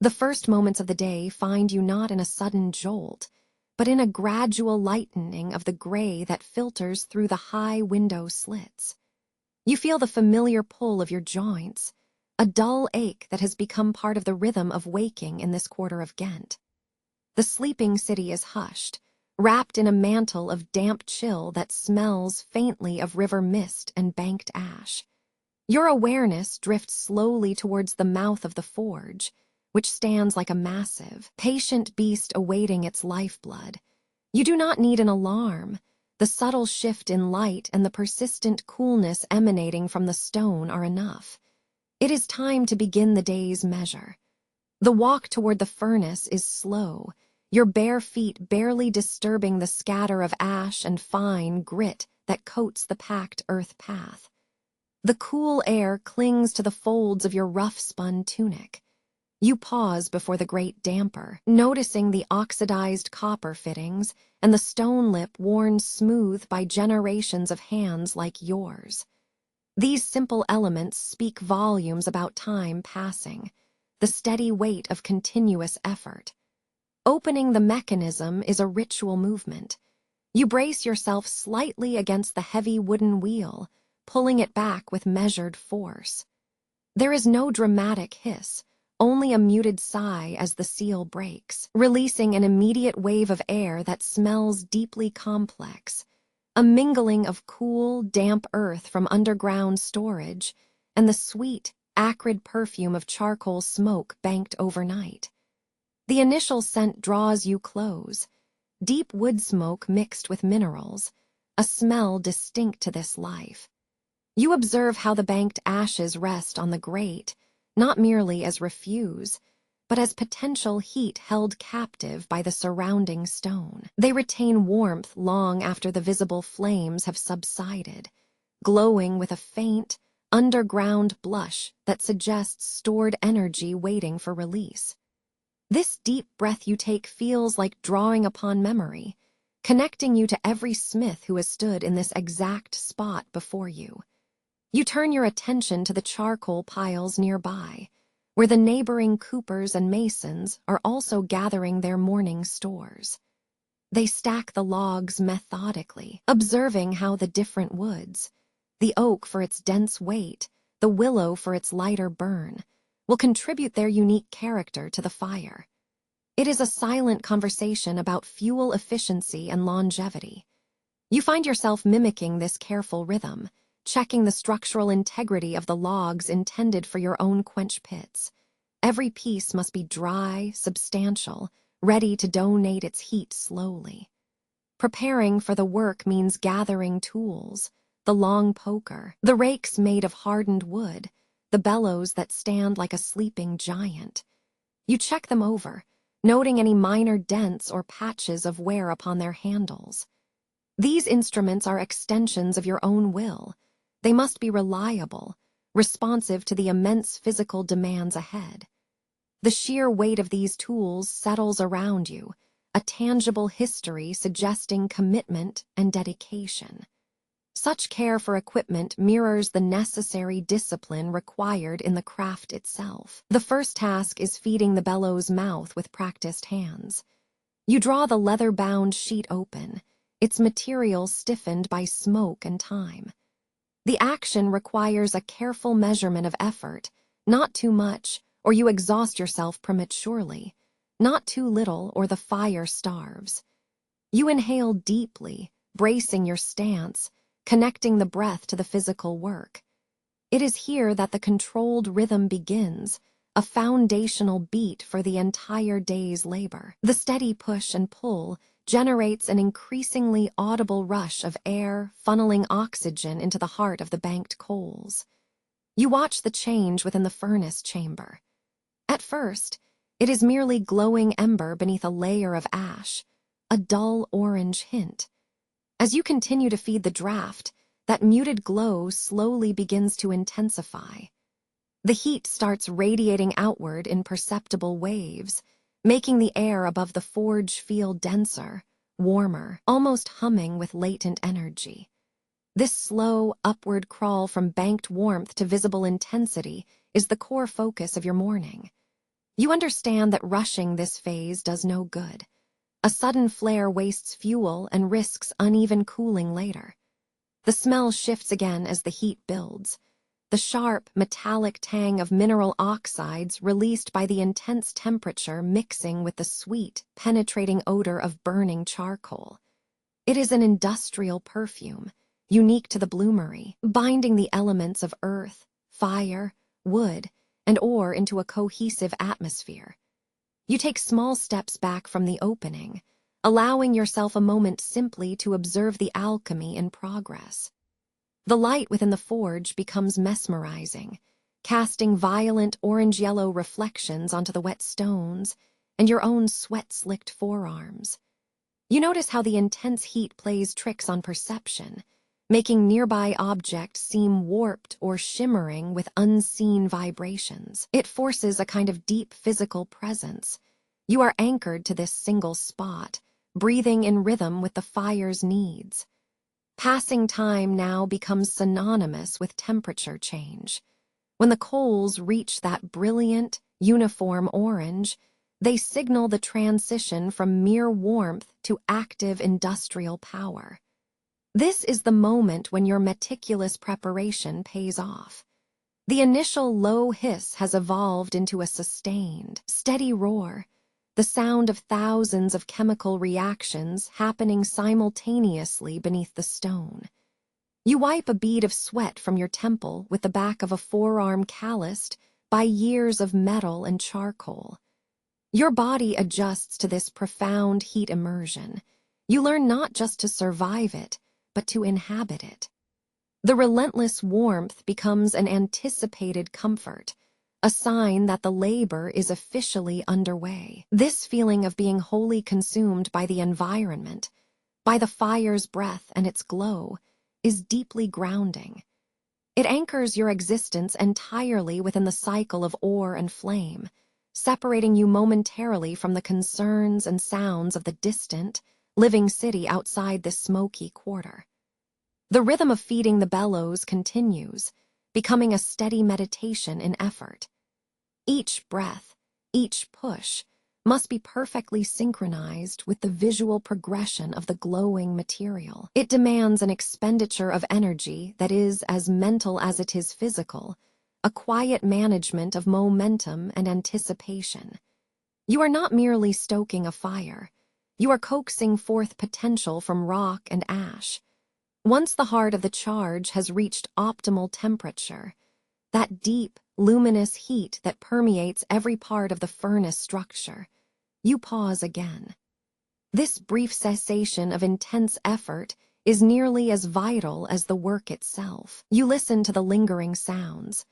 The first moments of the day find you not in a sudden jolt, but in a gradual lightening of the gray that filters through the high window slits. You feel the familiar pull of your joints, a dull ache that has become part of the rhythm of waking in this quarter of Ghent. The sleeping city is hushed, wrapped in a mantle of damp chill that smells faintly of river mist and banked ash. Your awareness drifts slowly towards the mouth of the forge, which stands like a massive, patient beast awaiting its lifeblood. You do not need an alarm. The subtle shift in light and the persistent coolness emanating from the stone are enough. It is time to begin the day's measure. The walk toward the furnace is slow, your bare feet barely disturbing the scatter of ash and fine grit that coats the packed earth path. The cool air clings to the folds of your rough-spun tunic. You pause before the great damper, noticing the oxidized copper fittings and the stone lip worn smooth by generations of hands like yours. These simple elements speak volumes about time passing, the steady weight of continuous effort. Opening the mechanism is a ritual movement. You brace yourself slightly against the heavy wooden wheel, pulling it back with measured force. There is no dramatic hiss, only a muted sigh as the seal breaks, releasing an immediate wave of air that smells deeply complex, a mingling of cool, damp earth from underground storage and the sweet, acrid perfume of charcoal smoke banked overnight. The initial scent draws you close, deep wood smoke mixed with minerals, a smell distinct to this life. You observe how the banked ashes rest on the grate, not merely as refuse, but as potential heat held captive by the surrounding stone. They retain warmth long after the visible flames have subsided, glowing with a faint, underground blush that suggests stored energy waiting for release. This deep breath you take feels like drawing upon memory, connecting you to every smith who has stood in this exact spot before you. You turn your attention to the charcoal piles nearby, where the neighboring coopers and masons are also gathering their morning stores. They stack the logs methodically, observing how the different woods, the oak for its dense weight, the willow for its lighter burn, will contribute their unique character to the fire. It is a silent conversation about fuel efficiency and longevity. You find yourself mimicking this careful rhythm, checking the structural integrity of the logs intended for your own quench pits. Every piece must be dry, substantial, ready to donate its heat slowly. Preparing for the work means gathering tools, the long poker, the rakes made of hardened wood, the bellows that stand like a sleeping giant. You check them over, noting any minor dents or patches of wear upon their handles. These instruments are extensions of your own will. They must be reliable, responsive to the immense physical demands ahead. The sheer weight of these tools settles around you, a tangible history suggesting commitment and dedication. Such care for equipment mirrors the necessary discipline required in the craft itself. The first task is feeding the bellow's mouth with practiced hands. You draw the leather-bound sheet open, its material stiffened by smoke and time. The action requires a careful measurement of effort, not too much, or you exhaust yourself prematurely, not too little, or the fire starves. You inhale deeply, bracing your stance, connecting the breath to the physical work. It is here that the controlled rhythm begins, a foundational beat for the entire day's labor. The steady push and pull generates an increasingly audible rush of air, funneling oxygen into the heart of the banked coals. You watch the change within the furnace chamber. At first, it is merely glowing ember beneath a layer of ash, a dull orange hint. As you continue to feed the draft, that muted glow slowly begins to intensify. The heat starts radiating outward in perceptible waves, making the air above the forge feel denser, warmer, almost humming with latent energy. This slow, upward crawl from banked warmth to visible intensity is the core focus of your morning. You understand that rushing this phase does no good. A sudden flare wastes fuel and risks uneven cooling later. The smell shifts again as the heat builds. The sharp, metallic tang of mineral oxides released by the intense temperature mixing with the sweet, penetrating odor of burning charcoal. It is an industrial perfume, unique to the Bloomery, binding the elements of earth, fire, wood, and ore into a cohesive atmosphere. You take small steps back from the opening, allowing yourself a moment simply to observe the alchemy in progress. The light within the forge becomes mesmerizing, casting violent orange-yellow reflections onto the wet stones and your own sweat-slicked forearms. You notice how the intense heat plays tricks on perception, making nearby objects seem warped or shimmering with unseen vibrations. It forces a kind of deep physical presence. You are anchored to this single spot, breathing in rhythm with the fire's needs. Passing time now becomes synonymous with temperature change. When the coals reach that brilliant, uniform orange, they signal the transition from mere warmth to active industrial power. This is the moment when your meticulous preparation pays off. The initial low hiss has evolved into a sustained, steady roar, the sound of thousands of chemical reactions happening simultaneously beneath the stone. You wipe a bead of sweat from your temple with the back of a forearm calloused by years of metal and charcoal. Your body adjusts to this profound heat immersion. You learn not just to survive it, but to inhabit it. The relentless warmth becomes an anticipated comfort, a sign that the labor is officially underway. This feeling of being wholly consumed by the environment, by the fire's breath and its glow, is deeply grounding. It anchors your existence entirely within the cycle of ore and flame, separating you momentarily from the concerns and sounds of the distant, living city outside this smoky quarter. The rhythm of feeding the bellows continues, becoming a steady meditation in effort. Each breath, each push, must be perfectly synchronized with the visual progression of the glowing material. It demands an expenditure of energy that is as mental as it is physical, a quiet management of momentum and anticipation. You are not merely stoking a fire. You are coaxing forth potential from rock and ash. Once the heart of the charge has reached optimal temperature, that deep, luminous heat that permeates every part of the furnace structure, you pause again. This brief cessation of intense effort is nearly as vital as the work itself. You listen to the lingering sounds,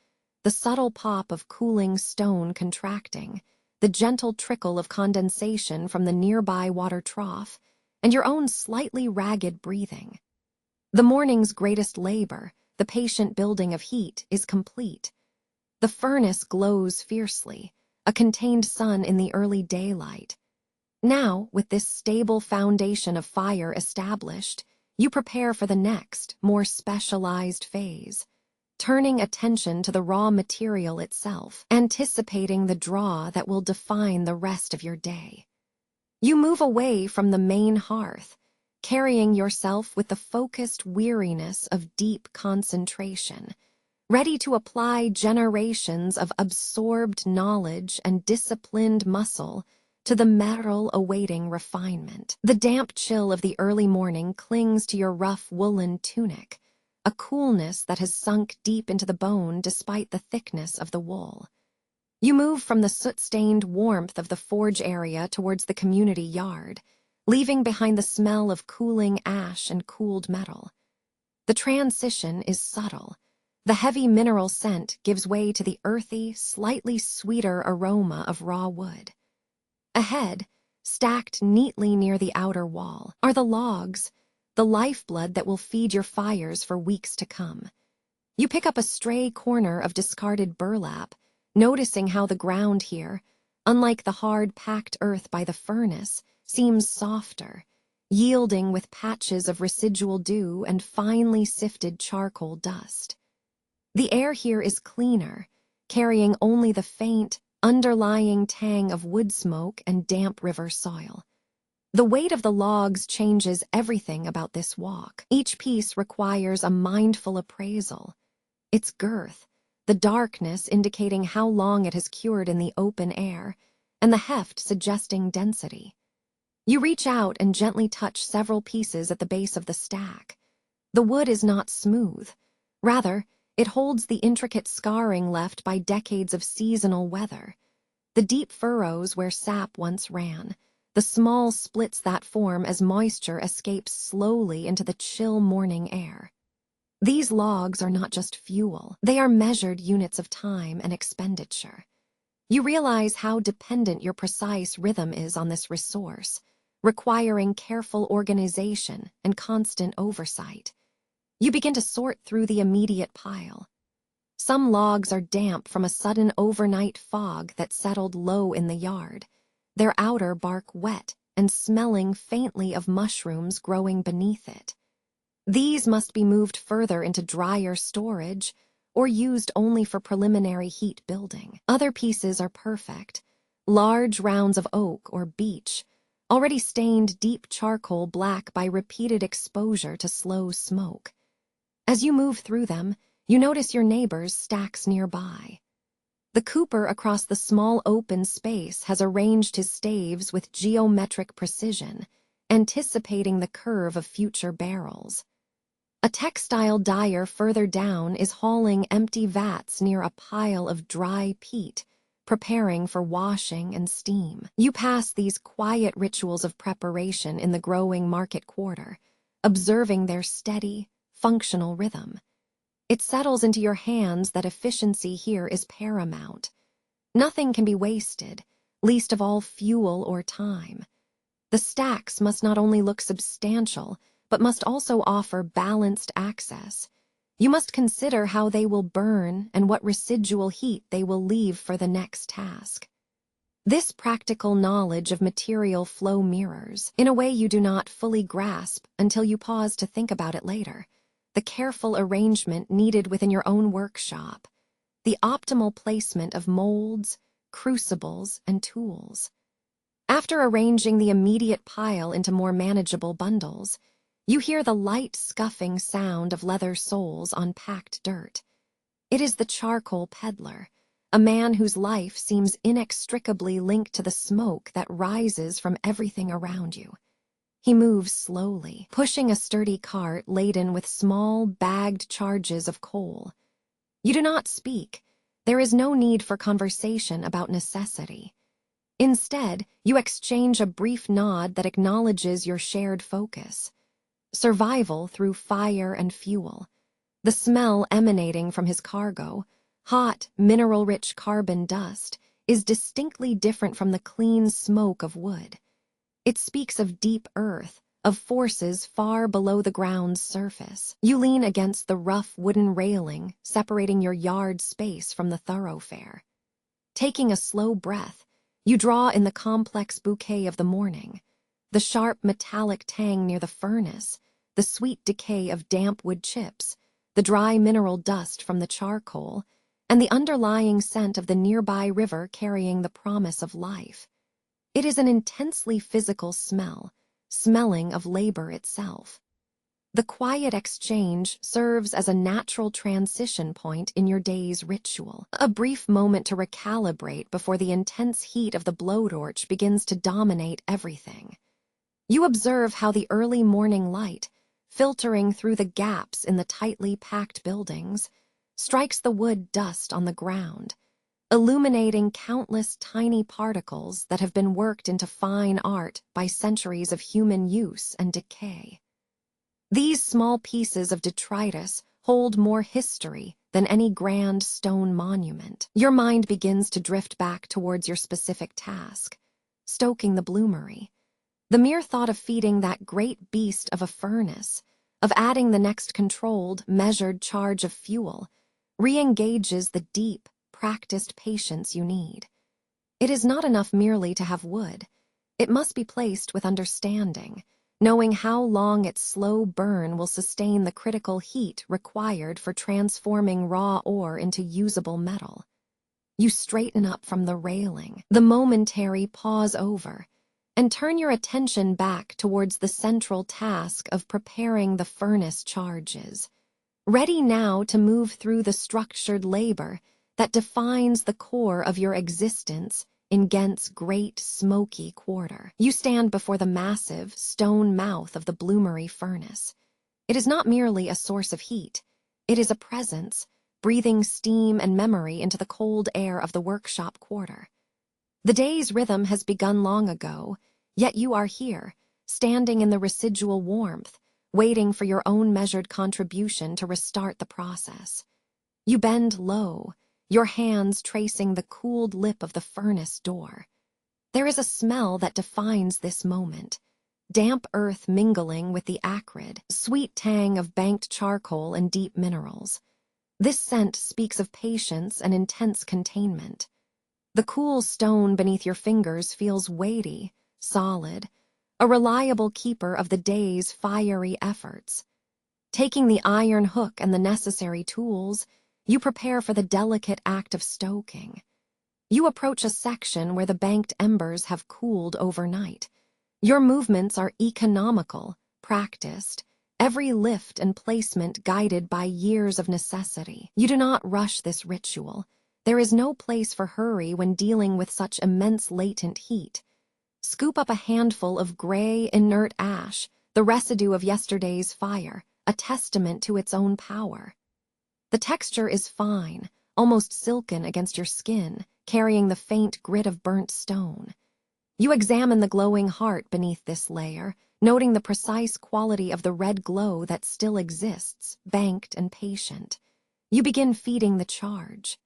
the subtle pop of cooling stone contracting, the gentle trickle of condensation from the nearby water trough, and your own slightly ragged breathing. The morning's greatest labor, the patient building of heat, is complete. The furnace glows fiercely, a contained sun in the early daylight. Now, with this stable foundation of fire established, you prepare for the next, more specialized phase, turning attention to the raw material itself, anticipating the draw that will define the rest of your day. You move away from the main hearth, carrying yourself with the focused weariness of deep concentration, ready to apply generations of absorbed knowledge and disciplined muscle to the metal awaiting refinement. The damp chill of the early morning clings to your rough woolen tunic, a coolness that has sunk deep into the bone despite the thickness of the wool. You move from the soot-stained warmth of the forge area towards the community yard, leaving behind the smell of cooling ash and cooled metal. The transition is subtle. The heavy mineral scent gives way to the earthy, slightly sweeter aroma of raw wood. Ahead, stacked neatly near the outer wall, are the logs, the lifeblood that will feed your fires for weeks to come. You pick up a stray corner of discarded burlap, noticing how the ground here, unlike the hard packed earth by the furnace, seems softer, yielding with patches of residual dew and finely sifted charcoal dust. The air here is cleaner, carrying only the faint, underlying tang of wood smoke and damp river soil. The weight of the logs changes everything about this walk. Each piece requires a mindful appraisal. Its girth, the darkness indicating how long it has cured in the open air, and the heft suggesting density. You reach out and gently touch several pieces at the base of the stack. The wood is not smooth. Rather, it holds the intricate scarring left by decades of seasonal weather. The deep furrows where sap once ran, the small splits that form as moisture escapes slowly into the chill morning air. These logs are not just fuel, they are measured units of time and expenditure. You realize how dependent your precise rhythm is on this resource, requiring careful organization and constant oversight. You begin to sort through the immediate pile. Some logs are damp from a sudden overnight fog that settled low in the yard, their outer bark wet and smelling faintly of mushrooms growing beneath it. These must be moved further into drier storage or used only for preliminary heat building. Other pieces are perfect, large rounds of oak or beech, already stained deep charcoal black by repeated exposure to slow smoke. As you move through them, you notice your neighbor's stacks nearby. The cooper across the small open space has arranged his staves with geometric precision, anticipating the curve of future barrels. A textile dyer further down is hauling empty vats near a pile of dry peat, preparing for washing and steam. You pass these quiet rituals of preparation in the growing market quarter, observing their steady, functional rhythm. It settles into your hands that efficiency here is paramount. Nothing can be wasted, least of all fuel or time. The stacks must not only look substantial, but must also offer balanced access. You must consider how they will burn and what residual heat they will leave for the next task. This practical knowledge of material flow mirrors, in a way you do not fully grasp until you pause to think about it later, the careful arrangement needed within your own workshop, the optimal placement of molds, crucibles, and tools. After arranging the immediate pile into more manageable bundles, you hear the light scuffing sound of leather soles on packed dirt. It is the charcoal peddler, a man whose life seems inextricably linked to the smoke that rises from everything around you. He moves slowly, pushing a sturdy cart laden with small, bagged charges of coal. You do not speak. There is no need for conversation about necessity. Instead, you exchange a brief nod that acknowledges your shared focus. Survival through fire and fuel. The smell emanating from his cargo, hot, mineral-rich carbon dust, is distinctly different from the clean smoke of wood. It speaks of deep earth, of forces far below the ground's surface. You lean against the rough wooden railing, separating your yard space from the thoroughfare. Taking a slow breath, you draw in the complex bouquet of the morning. The sharp metallic tang near the furnace, the sweet decay of damp wood chips, the dry mineral dust from the charcoal, and the underlying scent of the nearby river carrying the promise of life. It is an intensely physical smell, smelling of labor itself. The quiet exchange serves as a natural transition point in your day's ritual, a brief moment to recalibrate before the intense heat of the blowtorch begins to dominate everything. You observe how the early morning light, filtering through the gaps in the tightly packed buildings, strikes the wood dust on the ground, illuminating countless tiny particles that have been worked into fine art by centuries of human use and decay. These small pieces of detritus hold more history than any grand stone monument. Your mind begins to drift back towards your specific task, stoking the Bloomery. The mere thought of feeding that great beast of a furnace, of adding the next controlled, measured charge of fuel, re-engages the deep, practiced patience you need. It is not enough merely to have wood. It must be placed with understanding, knowing how long its slow burn will sustain the critical heat required for transforming raw ore into usable metal. You straighten up from the railing, the momentary pause over, and turn your attention back towards the central task of preparing the furnace charges, ready now to move through the structured labor that defines the core of your existence in Ghent's great smoky quarter. You stand before the massive stone mouth of the Bloomery furnace. It is not merely a source of heat. It is a presence, breathing steam and memory into the cold air of the workshop quarter. The day's rhythm has begun long ago, yet you are here, standing in the residual warmth, waiting for your own measured contribution to restart the process. You bend low, your hands tracing the cooled lip of the furnace door. There is a smell that defines this moment, damp earth mingling with the acrid, sweet tang of banked charcoal and deep minerals. This scent speaks of patience and intense containment. The cool stone beneath your fingers feels weighty, solid, a reliable keeper of the day's fiery efforts. Taking the iron hook and the necessary tools, you prepare for the delicate act of stoking. You approach a section where the banked embers have cooled overnight. Your movements are economical, practiced, every lift and placement guided by years of necessity. You do not rush this ritual. There is no place for hurry when dealing with such immense latent heat. Scoop up a handful of gray, inert ash, the residue of yesterday's fire, a testament to its own power. The texture is fine, almost silken against your skin, carrying the faint grit of burnt stone. You examine the glowing heart beneath this layer, noting the precise quality of the red glow that still exists, banked and patient. You begin feeding the charge.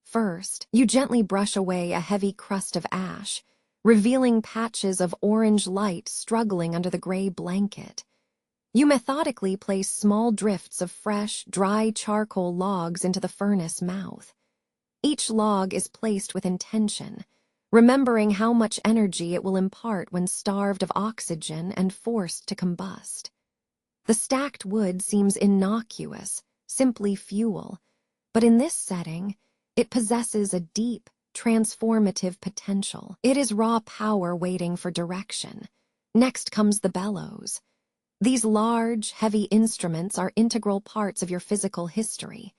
First, you gently brush away a heavy crust of ash, revealing patches of orange light struggling under the gray blanket. You methodically place small drifts of fresh, dry charcoal logs into the furnace mouth. Each log is placed with intention, remembering how much energy it will impart when starved of oxygen and forced to combust. The stacked wood seems innocuous, simply fuel, but in this setting, it possesses a deep, transformative potential. It is raw power waiting for direction. Next comes the bellows. These large, heavy instruments are integral parts of your physical history.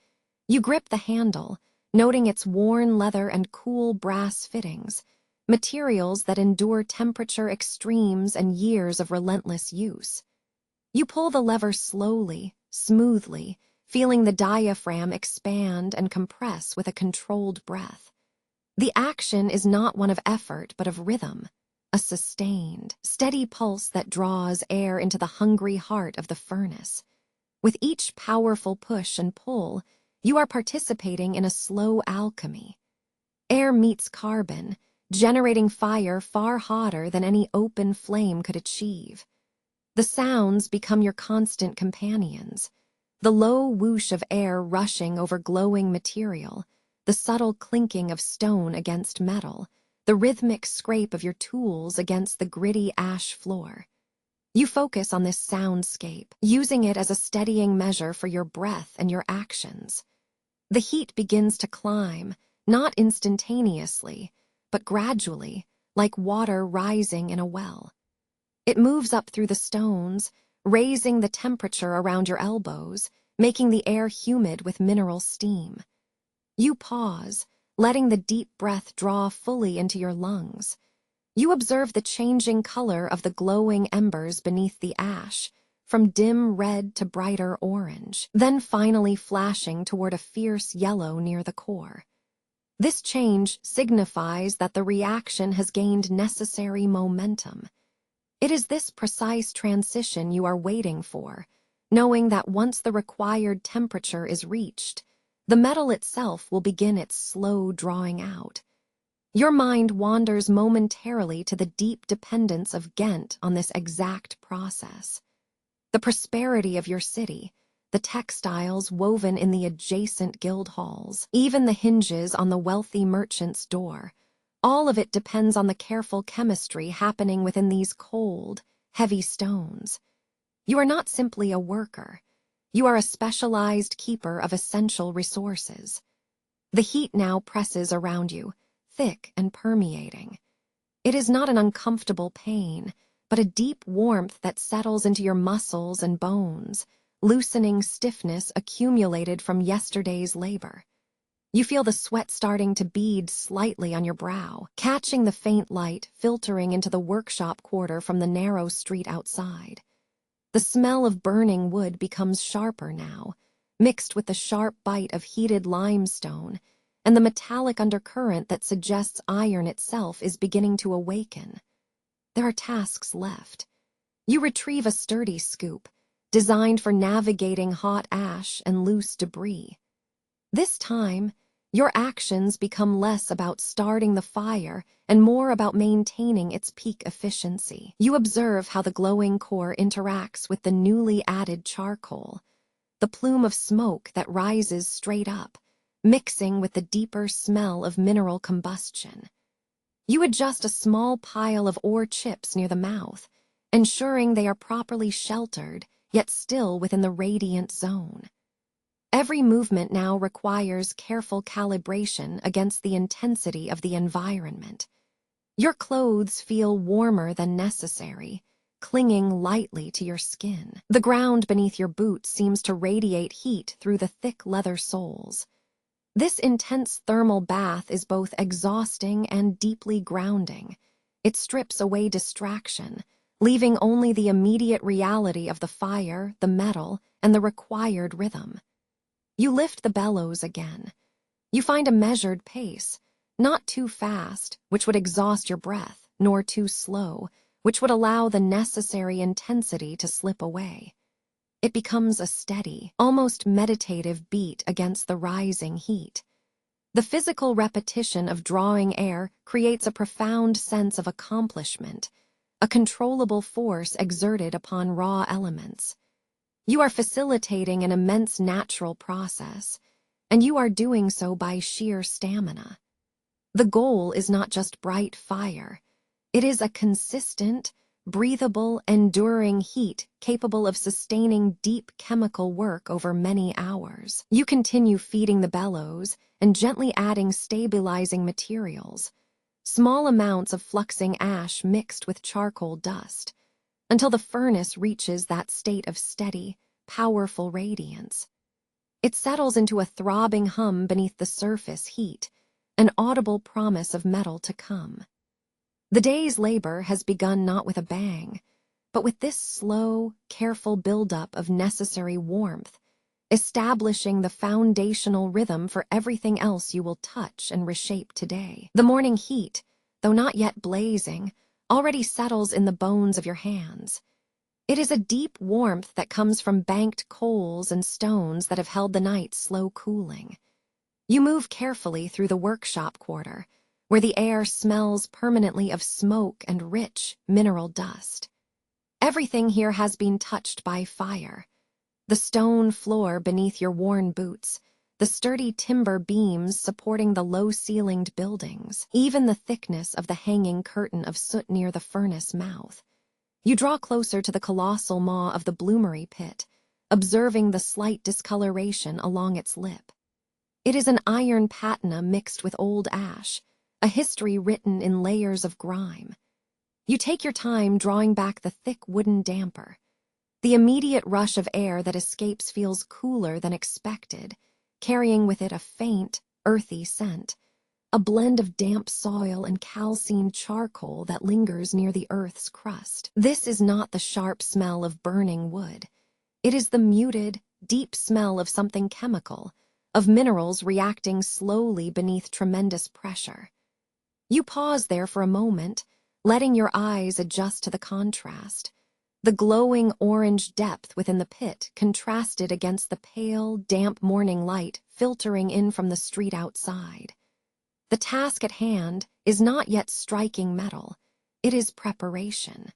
You grip the handle, noting its worn leather and cool brass fittings, materials that endure temperature extremes and years of relentless use. You pull the lever slowly, smoothly, feeling the diaphragm expand and compress with a controlled breath. The action is not one of effort but of rhythm, a sustained, steady pulse that draws air into the hungry heart of the furnace. With each powerful push and pull, you are participating in a slow alchemy. Air meets carbon, generating fire far hotter than any open flame could achieve. The sounds become your constant companions. The low whoosh of air rushing over glowing material, the subtle clinking of stone against metal, the rhythmic scrape of your tools against the gritty ash floor. You focus on this soundscape, using it as a steadying measure for your breath and your actions. The heat begins to climb, not instantaneously, but gradually, like water rising in a well. It moves up through the stones, raising the temperature around your elbows, making the air humid with mineral steam. You pause, letting the deep breath draw fully into your lungs. You observe the changing color of the glowing embers beneath the ash, from dim red to brighter orange, then finally flashing toward a fierce yellow near the core. This change signifies that the reaction has gained necessary momentum. It is this precise transition you are waiting for, knowing that once the required temperature is reached, the metal itself will begin its slow drawing out. Your mind wanders momentarily to the deep dependence of Ghent on this exact process. The prosperity of your city, the textiles woven in the adjacent guild halls, even the hinges on the wealthy merchant's door, all of it depends on the careful chemistry happening within these cold, heavy stones. You are not simply a worker. You are a specialized keeper of essential resources. The heat now presses around you, thick and permeating. It is not an uncomfortable pain, but a deep warmth that settles into your muscles and bones, loosening stiffness accumulated from yesterday's labor. You feel the sweat starting to bead slightly on your brow, catching the faint light filtering into the workshop quarter from the narrow street outside. The smell of burning wood becomes sharper now, mixed with the sharp bite of heated limestone and the metallic undercurrent that suggests iron itself is beginning to awaken. There are tasks left. You retrieve a sturdy scoop, designed for navigating hot ash and loose debris. This time, your actions become less about starting the fire and more about maintaining its peak efficiency. You observe how the glowing core interacts with the newly added charcoal, the plume of smoke that rises straight up, mixing with the deeper smell of mineral combustion. You adjust a small pile of ore chips near the mouth, ensuring they are properly sheltered, yet still within the radiant zone. Every movement now requires careful calibration against the intensity of the environment. Your clothes feel warmer than necessary, clinging lightly to your skin. The ground beneath your boots seems to radiate heat through the thick leather soles. This intense thermal bath is both exhausting and deeply grounding. It strips away distraction, leaving only the immediate reality of the fire, the metal, and the required rhythm. You lift the bellows again. You find a measured pace, not too fast, which would exhaust your breath, nor too slow, which would allow the necessary intensity to slip away. It becomes a steady, almost meditative beat against the rising heat. The physical repetition of drawing air creates a profound sense of accomplishment, a controllable force exerted upon raw elements. You are facilitating an immense natural process, and you are doing so by sheer stamina. The goal is not just bright fire. It is a consistent, breathable, enduring heat capable of sustaining deep chemical work over many hours. You continue feeding the bellows and gently adding stabilizing materials, small amounts of fluxing ash mixed with charcoal dust, until the furnace reaches that state of steady, powerful radiance. It settles into a throbbing hum beneath the surface heat, an audible promise of metal to come. The day's labor has begun not with a bang, but with this slow, careful buildup of necessary warmth, establishing the foundational rhythm for everything else you will touch and reshape today. The morning heat, though not yet blazing, already settles in the bones of your hands. It is a deep warmth that comes from banked coals and stones that have held the night's slow cooling. You move carefully through the workshop quarter, where the air smells permanently of smoke and rich mineral dust. Everything here has been touched by fire. The stone floor beneath your worn boots, the sturdy timber beams supporting the low-ceilinged buildings, even the thickness of the hanging curtain of soot near the furnace mouth. You draw closer to the colossal maw of the Bloomery pit, observing the slight discoloration along its lip. It is an iron patina mixed with old ash, a history written in layers of grime. You take your time drawing back the thick wooden damper. The immediate rush of air that escapes feels cooler than expected, carrying with it a faint, earthy scent, a blend of damp soil and calcined charcoal that lingers near the earth's crust. This is not the sharp smell of burning wood. It is the muted, deep smell of something chemical, of minerals reacting slowly beneath tremendous pressure. You pause there for a moment, letting your eyes adjust to the contrast. The glowing orange depth within the pit contrasted against the pale, damp morning light filtering in from the street outside. The task at hand is not yet striking metal. It is preparation,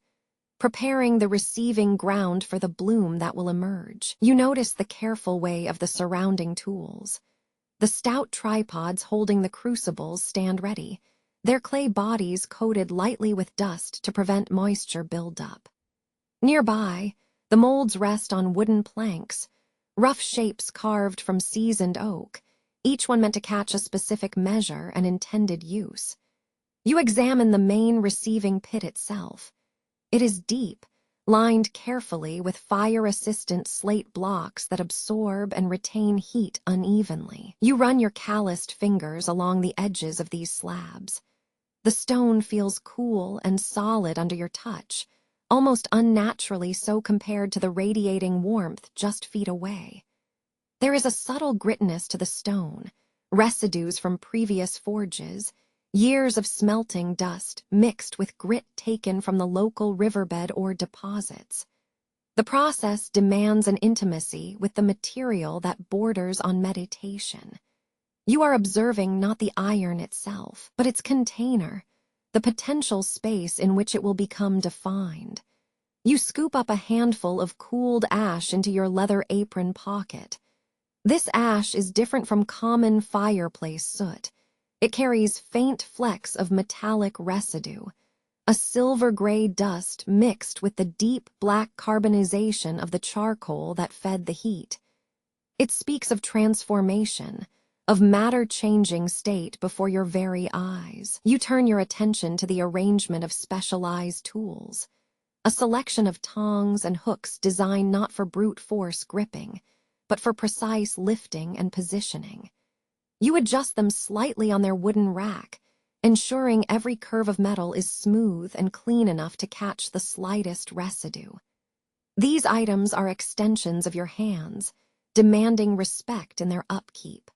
preparing the receiving ground for the bloom that will emerge. You notice the careful way of the surrounding tools. The stout tripods holding the crucibles stand ready, their clay bodies coated lightly with dust to prevent moisture buildup. Nearby, the molds rest on wooden planks, rough shapes carved from seasoned oak, each one meant to catch a specific measure and intended use. You examine the main receiving pit itself. It is deep, lined carefully with fire-resistant slate blocks that absorb and retain heat unevenly. You run your calloused fingers along the edges of these slabs. The stone feels cool and solid under your touch, almost unnaturally so compared to the radiating warmth just feet away. There is a subtle grittiness to the stone, residues from previous forges, years of smelting dust mixed with grit taken from the local riverbed or deposits. The process demands an intimacy with the material that borders on meditation. You are observing not the iron itself, but its container, the potential space in which it will become defined. You scoop up a handful of cooled ash into your leather apron pocket. This ash is different from common fireplace soot. It carries faint flecks of metallic residue, a silver-gray dust mixed with the deep black carbonization of the charcoal that fed the heat. It speaks of transformation, of matter changing state before your very eyes. You turn your attention to the arrangement of specialized tools, a selection of tongs and hooks designed not for brute force gripping, but for precise lifting and positioning. You adjust them slightly on their wooden rack, ensuring every curve of metal is smooth and clean enough to catch the slightest residue. These items are extensions of your hands, demanding respect in their upkeep.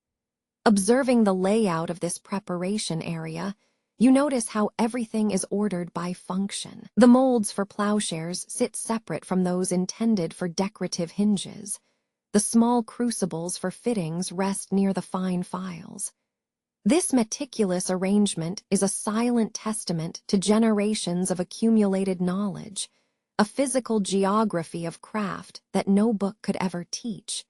Observing the layout of this preparation area, you notice how everything is ordered by function. The molds for plowshares sit separate from those intended for decorative hinges. The small crucibles for fittings rest near the fine files. This meticulous arrangement is a silent testament to generations of accumulated knowledge, a physical geography of craft that no book could ever teach.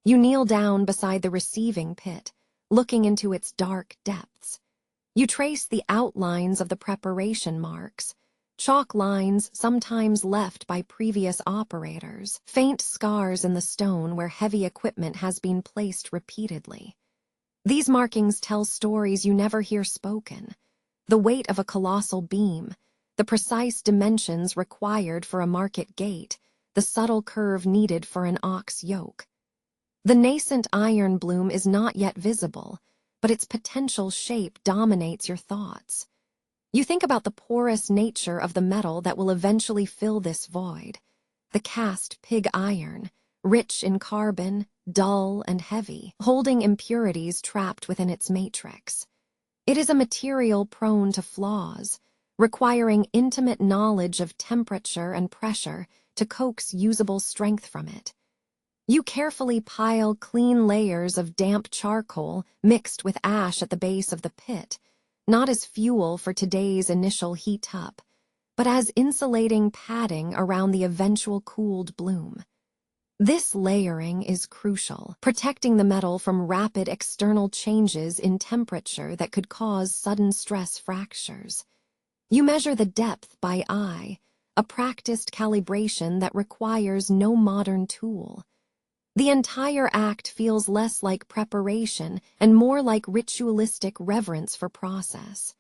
You kneel down beside the receiving pit, looking into its dark depths. You trace the outlines of the preparation marks, chalk lines sometimes left by previous operators, faint scars in the stone where heavy equipment has been placed repeatedly. These markings tell stories you never hear spoken: the weight of a colossal beam, the precise dimensions required for a market gate, the subtle curve needed for an ox yoke. The nascent iron bloom is not yet visible, but its potential shape dominates your thoughts. You think about the porous nature of the metal that will eventually fill this void. The cast pig iron, rich in carbon, dull and heavy, holding impurities trapped within its matrix. It is a material prone to flaws, requiring intimate knowledge of temperature and pressure to coax usable strength from it. You carefully pile clean layers of damp charcoal mixed with ash at the base of the pit, not as fuel for today's initial heat-up, but as insulating padding around the eventual cooled bloom. This layering is crucial, protecting the metal from rapid external changes in temperature that could cause sudden stress fractures. You measure the depth by eye, a practiced calibration that requires no modern tool. The entire act feels less like preparation and more like ritualistic reverence for process.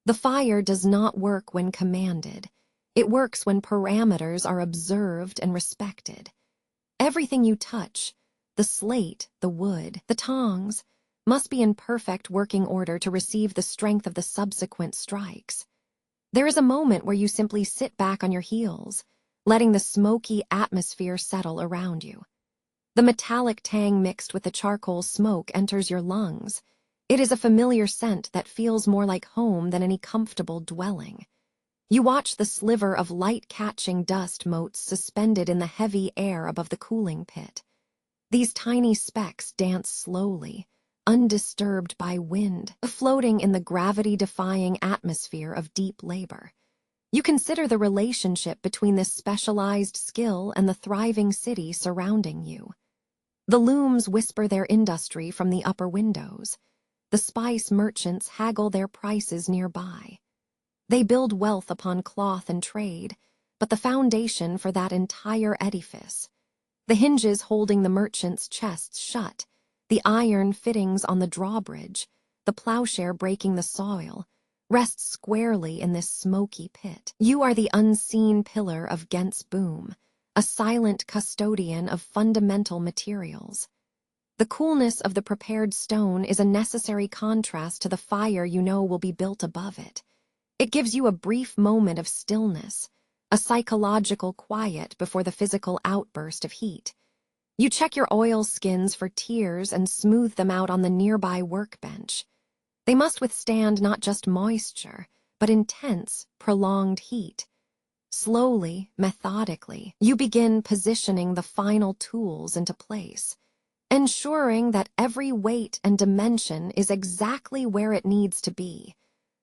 The fire does not work when commanded. It works when parameters are observed and respected. Everything you touch, the slate, the wood, the tongs, must be in perfect working order to receive the strength of the subsequent strikes. There is a moment where you simply sit back on your heels, letting the smoky atmosphere settle around you. The metallic tang mixed with the charcoal smoke enters your lungs. It is a familiar scent that feels more like home than any comfortable dwelling. You watch the sliver of light-catching dust motes suspended in the heavy air above the cooling pit. These tiny specks dance slowly, undisturbed by wind, floating in the gravity-defying atmosphere of deep labor. You consider the relationship between this specialized skill and the thriving city surrounding you. The looms whisper their industry from the upper windows. The spice merchants haggle their prices nearby. They build wealth upon cloth and trade, but the foundation for that entire edifice, the hinges holding the merchants' chests shut, The iron fittings on the drawbridge, the plowshare breaking the soil, rests squarely in this smoky pit. You are the unseen pillar of Ghent's boom, a silent custodian of fundamental materials. The coolness of the prepared stone is a necessary contrast to the fire you know will be built above it. It gives you a brief moment of stillness, a psychological quiet before the physical outburst of heat. You check your oil skins for tears and smooth them out on the nearby workbench. They must withstand not just moisture, but intense, prolonged heat. Slowly, methodically, you begin positioning the final tools into place, ensuring that every weight and dimension is exactly where it needs to be,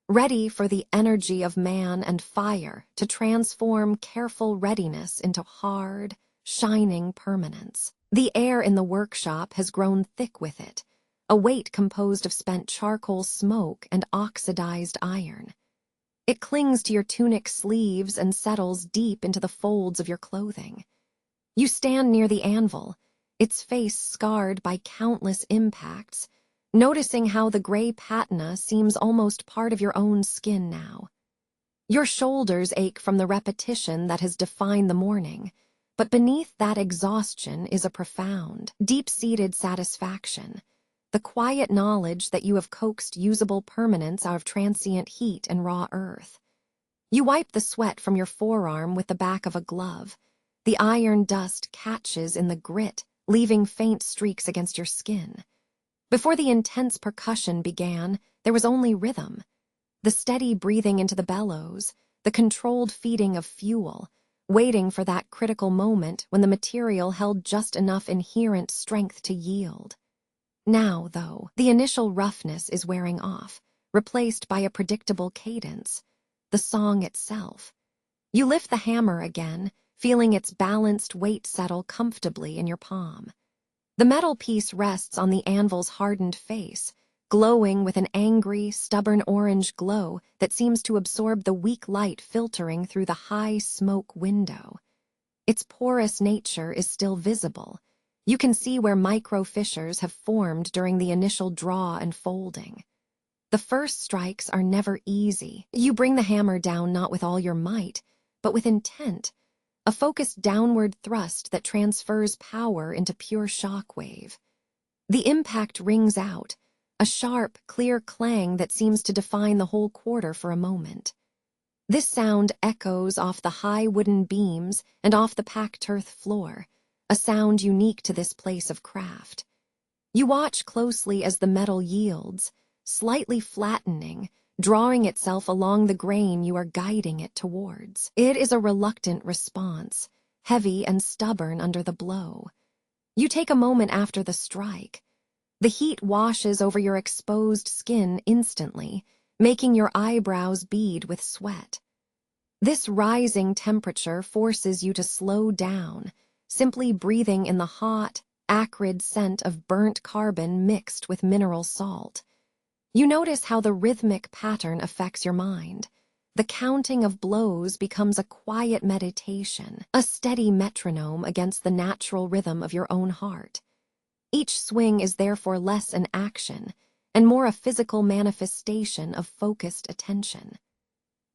ready for the energy of man and fire to transform careful readiness into hard, shining permanence. The air in the workshop has grown thick with it, a weight composed of spent charcoal smoke and oxidized iron. It clings to your tunic sleeves and settles deep into the folds of your clothing. You stand near the anvil, its face scarred by countless impacts, noticing how the gray patina seems almost part of your own skin now. Your shoulders ache from the repetition that has defined the morning, but beneath that exhaustion is a profound, deep-seated satisfaction, the quiet knowledge that you have coaxed usable permanence out of transient heat and raw earth. You wipe the sweat from your forearm with the back of a glove. The iron dust catches in the grit, leaving faint streaks against your skin. Before the intense percussion began, there was only rhythm. The steady breathing into the bellows, the controlled feeding of fuel, waiting for that critical moment when the material held just enough inherent strength to yield. Now, though, the initial roughness is wearing off, replaced by a predictable cadence, the song itself. You lift the hammer again, feeling its balanced weight settle comfortably in your palm. The metal piece rests on the anvil's hardened face, glowing with an angry, stubborn orange glow that seems to absorb the weak light filtering through the high smoke window. Its porous nature is still visible. You can see where micro-fissures have formed during the initial draw and folding. The first strikes are never easy. You bring the hammer down not with all your might, but with intent, a focused downward thrust that transfers power into pure shockwave. The impact rings out, a sharp, clear clang that seems to define the whole quarter for a moment. This sound echoes off the high wooden beams and off the packed earth floor, a sound unique to this place of craft. You watch closely as the metal yields, slightly flattening, drawing itself along the grain you are guiding it towards. It is a reluctant response, heavy and stubborn under the blow. You take a moment after the strike. The heat washes over your exposed skin instantly, making your eyebrows bead with sweat. This rising temperature forces you to slow down, simply breathing in the hot, acrid scent of burnt carbon mixed with mineral salt. You notice how the rhythmic pattern affects your mind. The counting of blows becomes a quiet meditation, a steady metronome against the natural rhythm of your own heart. Each swing is therefore less an action, and more a physical manifestation of focused attention.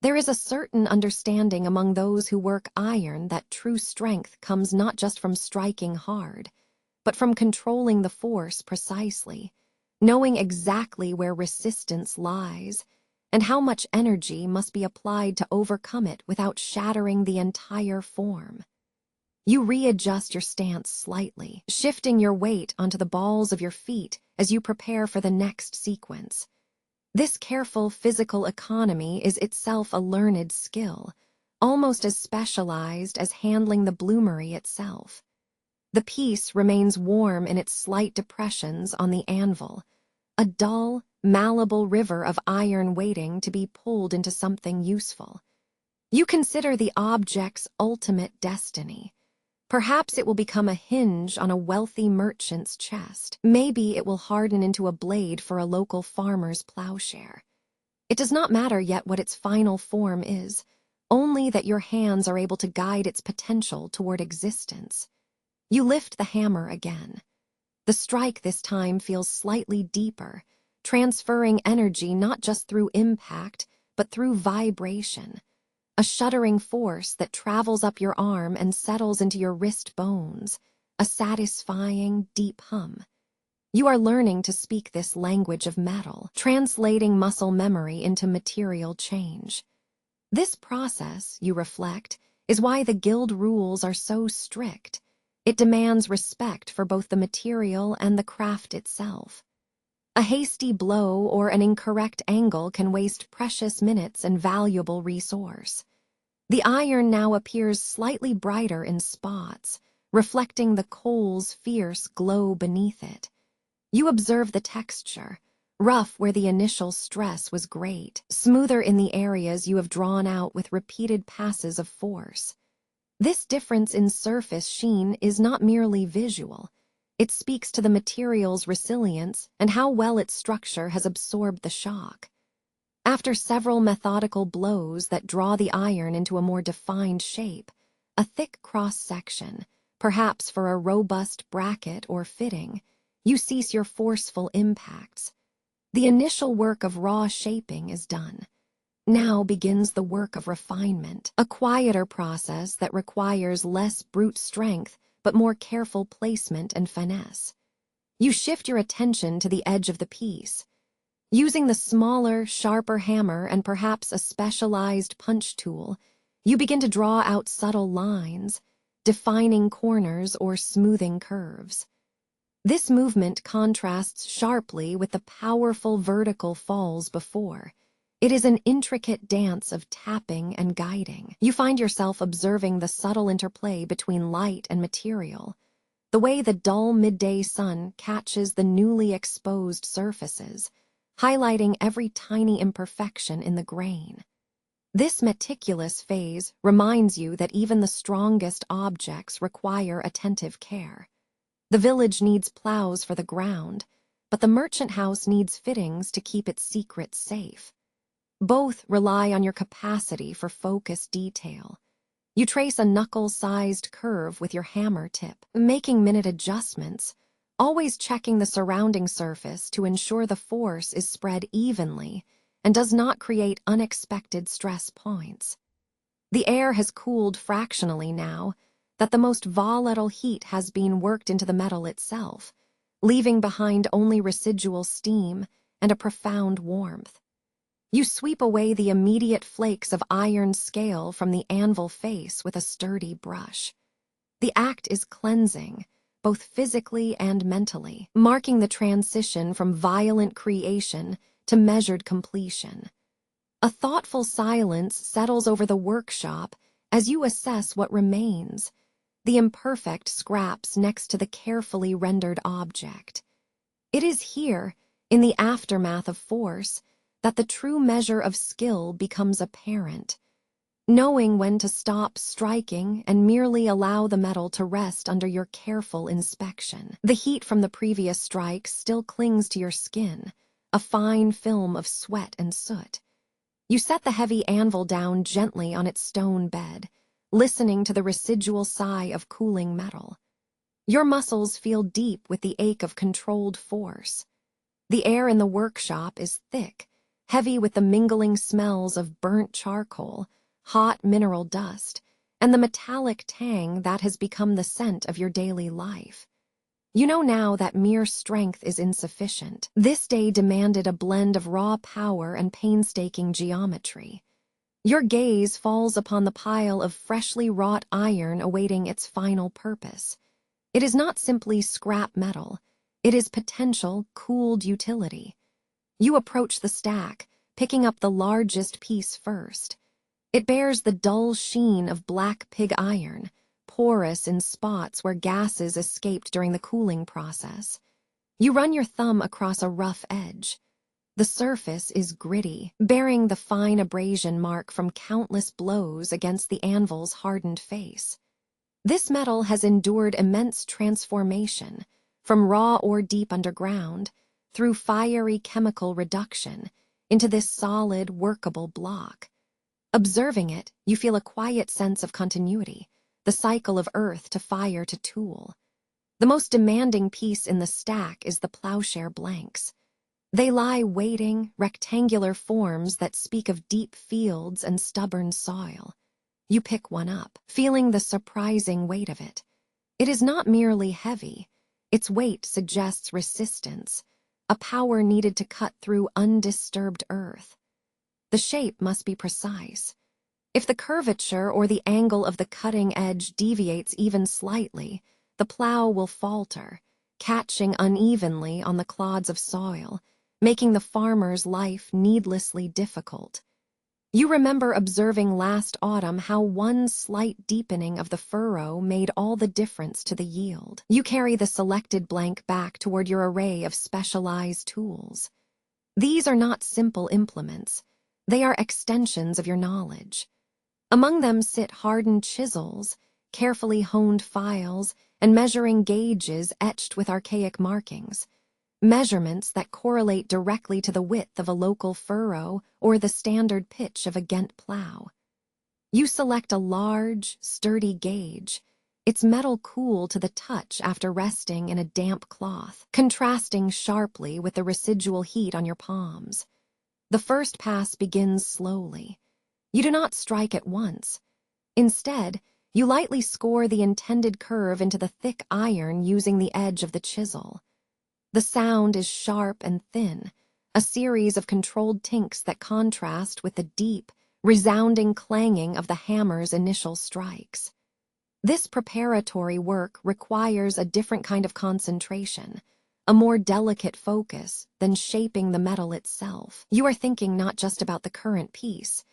There is a certain understanding among those who work iron that true strength comes not just from striking hard, but from controlling the force precisely, knowing exactly where resistance lies, and how much energy must be applied to overcome it without shattering the entire form. You readjust your stance slightly, shifting your weight onto the balls of your feet as you prepare for the next sequence. This careful physical economy is itself a learned skill, almost as specialized as handling the bloomery itself. The piece remains warm in its slight depressions on the anvil, a dull, malleable river of iron waiting to be pulled into something useful. You consider the object's ultimate destiny. Perhaps it will become a hinge on a wealthy merchant's chest. Maybe it will harden into a blade for a local farmer's plowshare. It does not matter yet what its final form is, only that your hands are able to guide its potential toward existence. You lift the hammer again. The The strike this time feels slightly deeper, transferring energy not just through impact, but through vibration. A shuddering force that travels up your arm and settles into your wrist bones, a satisfying, deep hum. You are learning to speak this language of metal, translating muscle memory into material change. This process, you reflect, is why the guild rules are so strict. It demands respect for both the material and the craft itself. A hasty blow or an incorrect angle can waste precious minutes and valuable resource. The iron now appears slightly brighter in spots, reflecting the coal's fierce glow beneath it. You observe the texture, rough where the initial stress was great, smoother in the areas you have drawn out with repeated passes of force. This difference in surface sheen is not merely visual. It speaks to the material's resilience and how well its structure has absorbed the shock. After several methodical blows that draw the iron into a more defined shape, a thick cross-section, perhaps for a robust bracket or fitting, you cease your forceful impacts. The initial work of raw shaping is done. Now begins the work of refinement, a quieter process that requires less brute strength but more careful placement and finesse. You shift your attention to the edge of the piece. Using the smaller, sharper hammer and perhaps a specialized punch tool, you begin to draw out subtle lines, defining corners or smoothing curves. This movement contrasts sharply with the powerful vertical falls before. It is an intricate dance of tapping and guiding. You find yourself observing the subtle interplay between light and material, the way the dull midday sun catches the newly exposed surfaces, highlighting every tiny imperfection in the grain. This meticulous phase reminds you that even the strongest objects require attentive care. The village needs plows for the ground, but the merchant house needs fittings to keep its secrets safe. Both rely on your capacity for focused detail. You trace a knuckle-sized curve with your hammer tip, making minute adjustments, always checking the surrounding surface to ensure the force is spread evenly and does not create unexpected stress points. The air has cooled fractionally now that the most volatile heat has been worked into the metal itself, leaving behind only residual steam and a profound warmth. You sweep away the immediate flakes of iron scale from the anvil face with a sturdy brush. The act is cleansing, both physically and mentally, marking the transition from violent creation to measured completion. A thoughtful silence settles over the workshop as you assess what remains, the imperfect scraps next to the carefully rendered object. It is here, in the aftermath of force, that the true measure of skill becomes apparent. Knowing when to stop striking and merely allow the metal to rest under your careful inspection. The heat from the previous strike still clings to your skin, a fine film of sweat and soot. You set the heavy anvil down gently on its stone bed, listening to the residual sigh of cooling metal. Your muscles feel deep with the ache of controlled force. The air in the workshop is thick, heavy with the mingling smells of burnt charcoal, hot mineral dust, and the metallic tang that has become the scent of your daily life. You know now that mere strength is insufficient. This day demanded a blend of raw power and painstaking geometry. Your gaze falls upon the pile of freshly wrought iron awaiting its final purpose. It is not simply scrap metal. It is potential, cooled utility. You approach the stack, picking up the largest piece first. It bears the dull sheen of black pig iron, porous in spots where gases escaped during the cooling process. You run your thumb across a rough edge. The surface is gritty, bearing the fine abrasion mark from countless blows against the anvil's hardened face. This metal has endured immense transformation, from raw or deep underground, through fiery chemical reduction, into this solid, workable block. Observing it, you feel a quiet sense of continuity, the cycle of earth to fire to tool. The most demanding piece in the stack is the plowshare blanks. They lie waiting, rectangular forms that speak of deep fields and stubborn soil. You pick one up, feeling the surprising weight of it. It is not merely heavy. Its weight suggests resistance, a power needed to cut through undisturbed earth. The shape must be precise. If the curvature or the angle of the cutting edge deviates even slightly, the plow will falter, catching unevenly on the clods of soil, making the farmer's life needlessly difficult. You remember observing last autumn how one slight deepening of the furrow made all the difference to the yield. You carry the selected blank back toward your array of specialized tools. These are not simple implements. They are extensions of your knowledge. Among them sit hardened chisels, carefully honed files, and measuring gauges etched with archaic markings. Measurements that correlate directly to the width of a local furrow or the standard pitch of a Ghent plow. You select a large, sturdy gauge, its metal cool to the touch after resting in a damp cloth, contrasting sharply with the residual heat on your palms. The first pass begins slowly. You do not strike at once. Instead, you lightly score the intended curve into the thick iron using the edge of the chisel. The sound is sharp and thin, a series of controlled tinks that contrast with the deep, resounding clanging of the hammer's initial strikes. This preparatory work requires a different kind of concentration, a more delicate focus than shaping the metal itself. You are thinking not just about the current piece,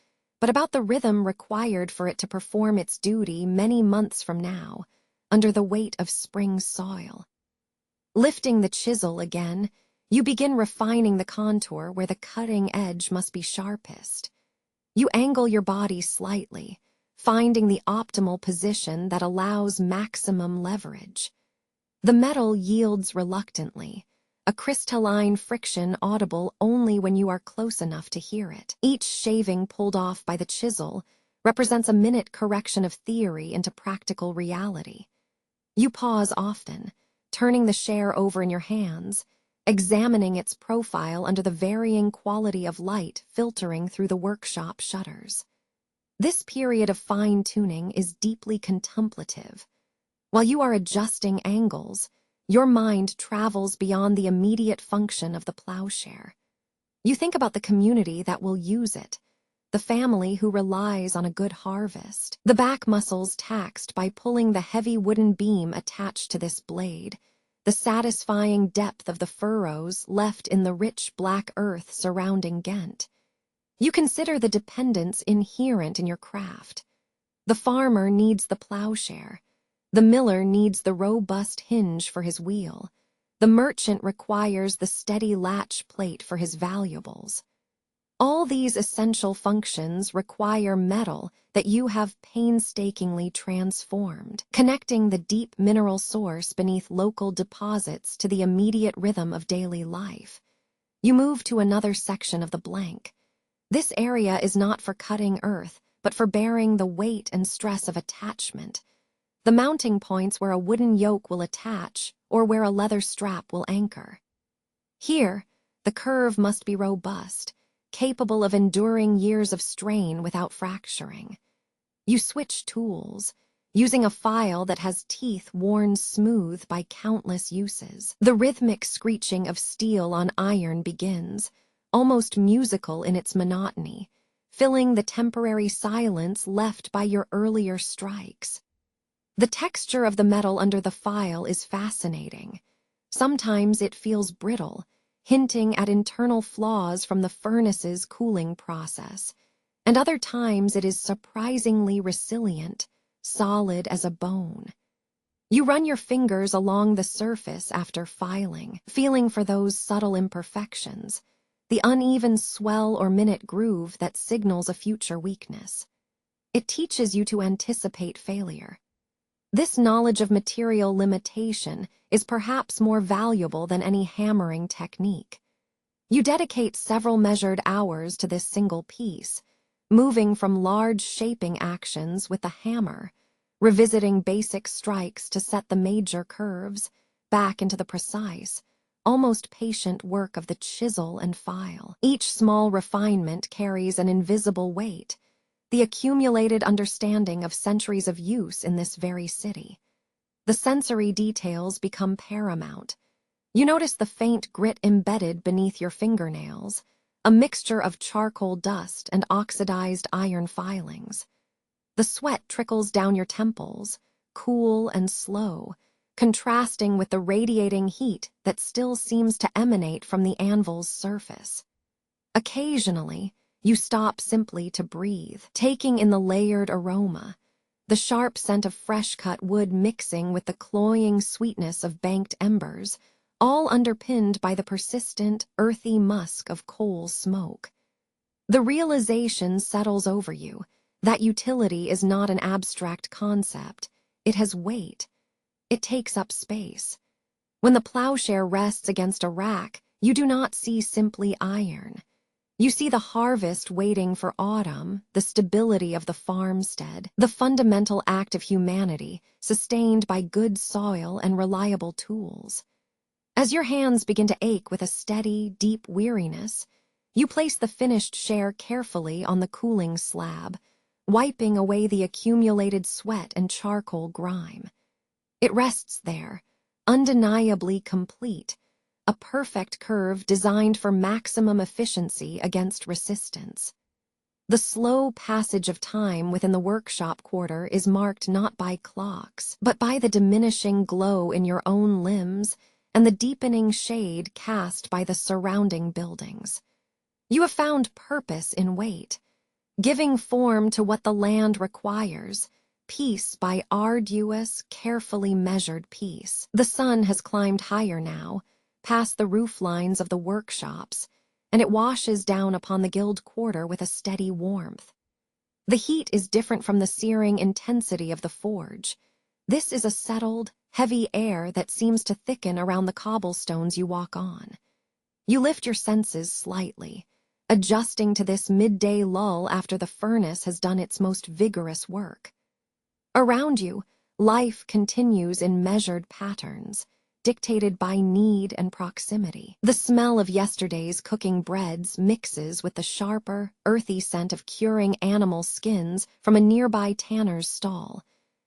but about the rhythm required for it to perform its duty many months from now, under the weight of spring soil. Lifting the chisel again, you begin refining the contour where the cutting edge must be sharpest. You angle your body slightly, finding the optimal position that allows maximum leverage. The metal yields reluctantly, a crystalline friction audible only when you are close enough to hear it. Each shaving pulled off by the chisel represents a minute correction of theory into practical reality. You pause often, turning the share over in your hands, examining its profile under the varying quality of light filtering through the workshop shutters. This period of fine-tuning is deeply contemplative. While you are adjusting angles, your mind travels beyond the immediate function of the plowshare. You think about the community that will use it, the family who relies on a good harvest, the back muscles taxed by pulling the heavy wooden beam attached to this blade, the satisfying depth of the furrows left in the rich black earth surrounding Ghent. You consider the dependence inherent in your craft. The farmer needs the plowshare. The miller needs the robust hinge for his wheel. The merchant requires the steady latch plate for his valuables. All these essential functions require metal that you have painstakingly transformed, connecting the deep mineral source beneath local deposits to the immediate rhythm of daily life. You move to another section of the blank. This area is not for cutting earth, but for bearing the weight and stress of attachment. The mounting points where a wooden yoke will attach or where a leather strap will anchor. Here, the curve must be robust, capable of enduring years of strain without fracturing. You switch tools, using a file that has teeth worn smooth by countless uses. The rhythmic screeching of steel on iron begins, almost musical in its monotony, filling the temporary silence left by your earlier strikes. The texture of the metal under the file is fascinating. Sometimes it feels brittle, hinting at internal flaws from the furnace's cooling process, and other times it is surprisingly resilient, solid as a bone. You run your fingers along the surface after filing, feeling for those subtle imperfections, the uneven swell or minute groove that signals a future weakness. It teaches you to anticipate failure. This knowledge of material limitation is perhaps more valuable than any hammering technique. You dedicate several measured hours to this single piece, moving from large shaping actions with the hammer, revisiting basic strikes to set the major curves, back into the precise, almost patient work of the chisel and file. Each small refinement carries an invisible weight, the accumulated understanding of centuries of use in this very city. The sensory details become paramount. You notice the faint grit embedded beneath your fingernails, a mixture of charcoal dust and oxidized iron filings. The sweat trickles down your temples, cool and slow, contrasting with the radiating heat that still seems to emanate from the anvil's surface. Occasionally, you stop simply to breathe, taking in the layered aroma, the sharp scent of fresh-cut wood mixing with the cloying sweetness of banked embers, all underpinned by the persistent, earthy musk of coal smoke. The realization settles over you that utility is not an abstract concept. It has weight. It takes up space. When the plowshare rests against a rack, you do not see simply iron. You see the harvest waiting for autumn, the stability of the farmstead, the fundamental act of humanity sustained by good soil and reliable tools. As your hands begin to ache with a steady, deep weariness, you place the finished share carefully on the cooling slab, wiping away the accumulated sweat and charcoal grime. It rests there, undeniably complete, a perfect curve designed for maximum efficiency against resistance. The slow passage of time within the workshop quarter is marked not by clocks, but by the diminishing glow in your own limbs and the deepening shade cast by the surrounding buildings. You have found purpose in wait, giving form to what the land requires, piece by arduous, carefully measured piece. The sun has climbed higher now, past the roof lines of the workshops, and it washes down upon the guild quarter with a steady warmth. The heat is different from the searing intensity of the forge. This is a settled, heavy air that seems to thicken around the cobblestones you walk on. You lift your senses slightly, adjusting to this midday lull after the furnace has done its most vigorous work. Around you, life continues in measured patterns, dictated by need and proximity. The smell of yesterday's cooking breads mixes with the sharper, earthy scent of curing animal skins from a nearby tanner's stall,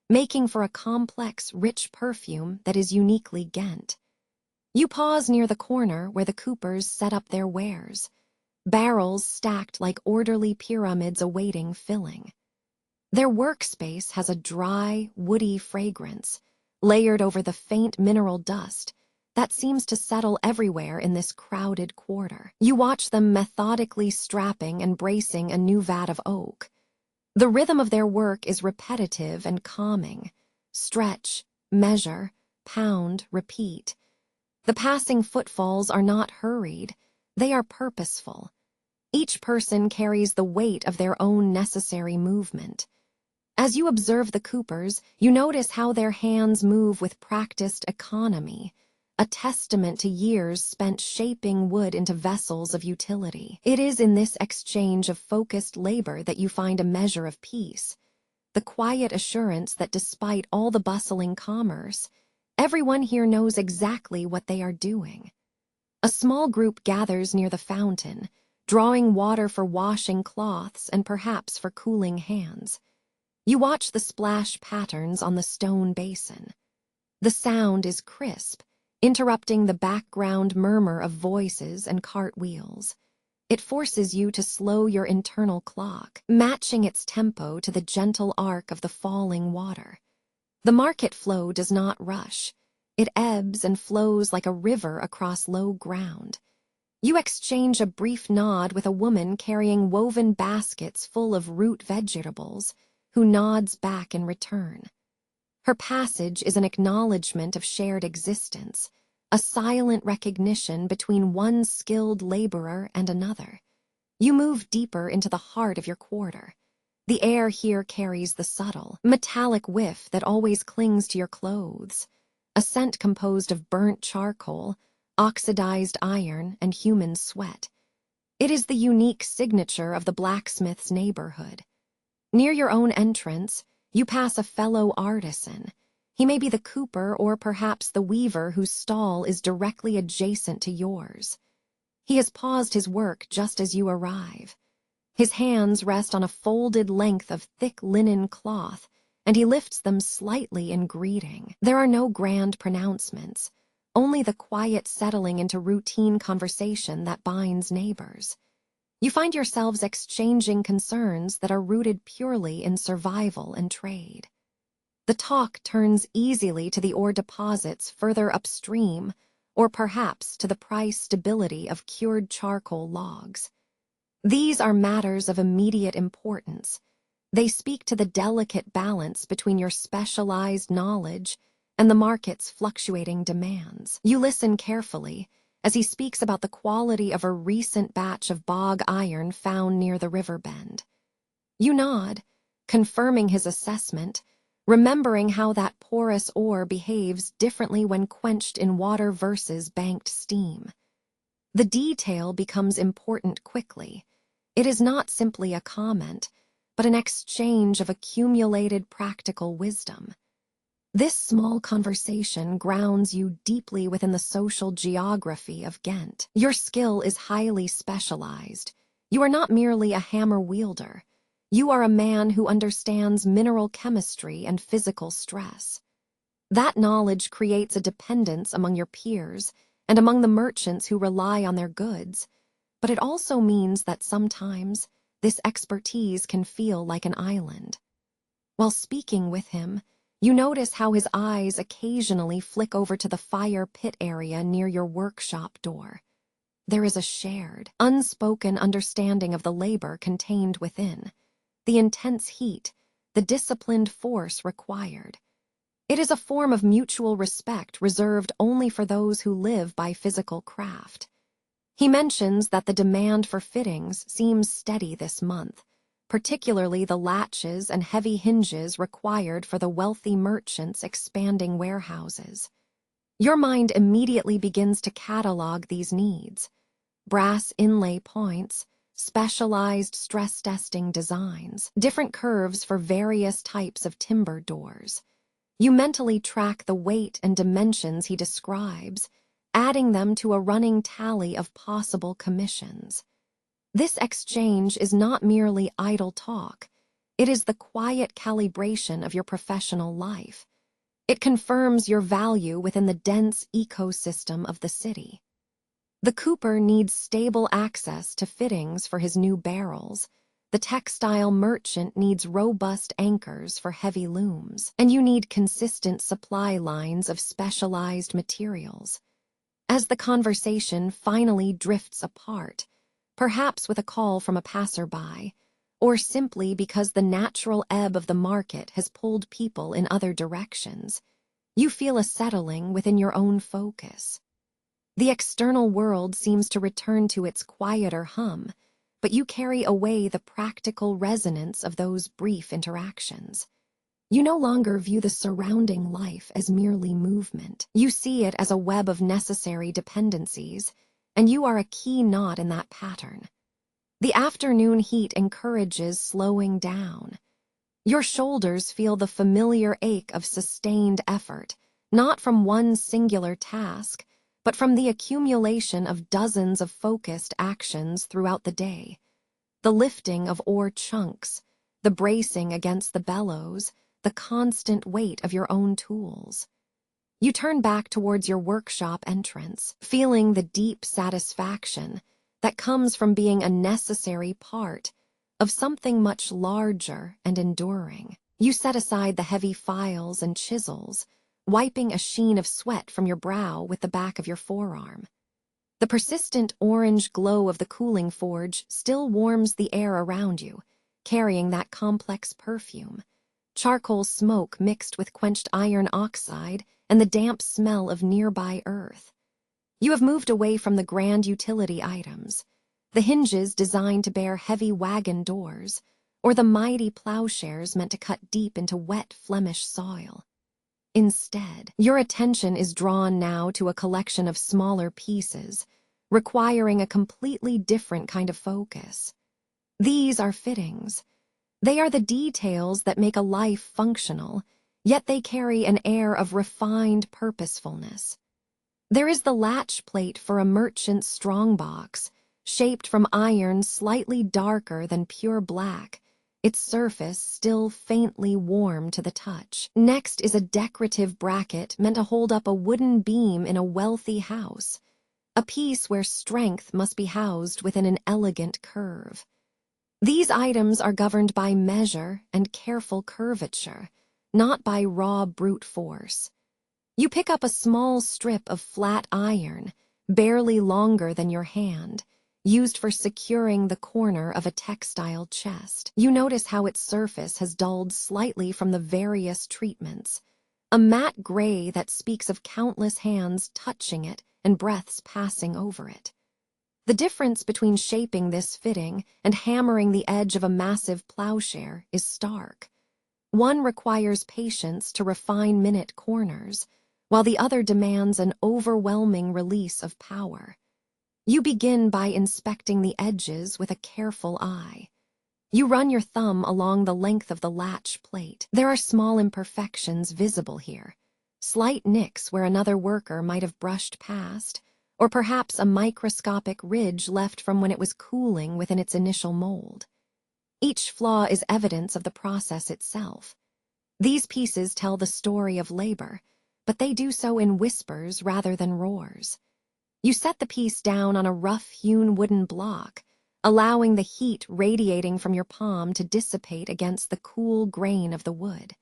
making for a complex, rich perfume that is uniquely Ghent. You pause near the corner where the coopers set up their wares, barrels stacked like orderly pyramids awaiting filling. Their workspace has a dry, woody fragrance, layered over the faint mineral dust that seems to settle everywhere in this crowded quarter. You watch them methodically strapping and bracing a new vat of oak. The rhythm of their work is repetitive and calming. Stretch, measure, pound, repeat. The passing footfalls are not hurried. They are purposeful. Each person carries the weight of their own necessary movement. As you observe the coopers, you notice how their hands move with practiced economy, a testament to years spent shaping wood into vessels of utility. It is in this exchange of focused labor that you find a measure of peace, the quiet assurance that despite all the bustling commerce, everyone here knows exactly what they are doing. A small group gathers near the fountain, drawing water for washing cloths and perhaps for cooling hands. You watch the splash patterns on the stone basin. The sound is crisp, interrupting the background murmur of voices and cartwheels. It forces you to slow your internal clock, matching its tempo to the gentle arc of the falling water. The market flow does not rush. It ebbs and flows like a river across low ground. You exchange a brief nod with a woman carrying woven baskets full of root vegetables, who nods back in return. Her passage is an acknowledgement of shared existence, a silent recognition between one skilled laborer and another. You move deeper into the heart of your quarter. The air here carries the subtle, metallic whiff that always clings to your clothes, a scent composed of burnt charcoal, oxidized iron, and human sweat. It is the unique signature of the blacksmith's neighborhood. Near your own entrance, you pass a fellow artisan. He may be the cooper or perhaps the weaver whose stall is directly adjacent to yours. He has paused his work just as you arrive. His hands rest on a folded length of thick linen cloth, and he lifts them slightly in greeting. There are no grand pronouncements, only the quiet settling into routine conversation that binds neighbors. You find yourselves exchanging concerns that are rooted purely in survival and trade. The talk turns easily to the ore deposits further upstream, or perhaps to the price stability of cured charcoal logs. These are matters of immediate importance. They speak to the delicate balance between your specialized knowledge and the market's fluctuating demands. You listen carefully as he speaks about the quality of a recent batch of bog iron found near the river bend. You nod, confirming his assessment, remembering how that porous ore behaves differently when quenched in water versus banked steam. The detail becomes important quickly. It is not simply a comment, but an exchange of accumulated practical wisdom. This small conversation grounds you deeply within the social geography of Ghent. Your skill is highly specialized. You are not merely a hammer wielder. You are a man who understands mineral chemistry and physical stress. That knowledge creates a dependence among your peers and among the merchants who rely on their goods, but it also means that sometimes this expertise can feel like an island. While speaking with him, you notice how his eyes occasionally flick over to the fire pit area near your workshop door. There is a shared, unspoken understanding of the labor contained within, the intense heat, the disciplined force required. It is a form of mutual respect reserved only for those who live by physical craft. He mentions that the demand for fittings seems steady this month, particularly the latches and heavy hinges required for the wealthy merchants' expanding warehouses. Your mind immediately begins to catalog these needs: brass inlay points, specialized stress testing designs, different curves for various types of timber doors. You mentally track the weight and dimensions he describes, adding them to a running tally of possible commissions. This exchange is not merely idle talk. It is the quiet calibration of your professional life. It confirms your value within the dense ecosystem of the city. The cooper needs stable access to fittings for his new barrels. The textile merchant needs robust anchors for heavy looms, and you need consistent supply lines of specialized materials. As the conversation finally drifts apart, perhaps with a call from a passerby, or simply because the natural ebb of the market has pulled people in other directions, you feel a settling within your own focus. The external world seems to return to its quieter hum, but you carry away the practical resonance of those brief interactions. You no longer view the surrounding life as merely movement. You see it as a web of necessary dependencies, and you are a key knot in that pattern. The afternoon heat encourages slowing down. Your shoulders feel the familiar ache of sustained effort, not from one singular task, but from the accumulation of dozens of focused actions throughout the day. The lifting of ore chunks, the bracing against the bellows, the constant weight of your own tools. You turn back towards your workshop entrance, feeling the deep satisfaction that comes from being a necessary part of something much larger and enduring. You set aside the heavy files and chisels, wiping a sheen of sweat from your brow with the back of your forearm. The persistent orange glow of the cooling forge still warms the air around you, carrying that complex perfume. Charcoal smoke mixed with quenched iron oxide and the damp smell of nearby earth. You have moved away from the grand utility items, the hinges designed to bear heavy wagon doors, or the mighty plowshares meant to cut deep into wet Flemish soil. Instead, your attention is drawn now to a collection of smaller pieces, requiring a completely different kind of focus. These are fittings. They are the details that make a life functional, yet they carry an air of refined purposefulness. There is the latch plate for a merchant's strongbox, shaped from iron slightly darker than pure black, its surface still faintly warm to the touch. Next is a decorative bracket meant to hold up a wooden beam in a wealthy house, a piece where strength must be housed within an elegant curve. These items are governed by measure and careful curvature, not by raw brute force. You pick up a small strip of flat iron, barely longer than your hand, used for securing the corner of a textile chest. You notice how its surface has dulled slightly from the various treatments, a matte gray that speaks of countless hands touching it and breaths passing over it. The difference between shaping this fitting and hammering the edge of a massive plowshare is stark. One requires patience to refine minute corners, while the other demands an overwhelming release of power. You begin by inspecting the edges with a careful eye. You run your thumb along the length of the latch plate. There are small imperfections visible here, slight nicks where another worker might have brushed past, or perhaps a microscopic ridge left from when it was cooling within its initial mold. Each flaw is evidence of the process itself. These pieces tell the story of labor, but they do so in whispers rather than roars. You set the piece down on a rough-hewn wooden block, allowing the heat radiating from your palm to dissipate against the cool grain of the wood.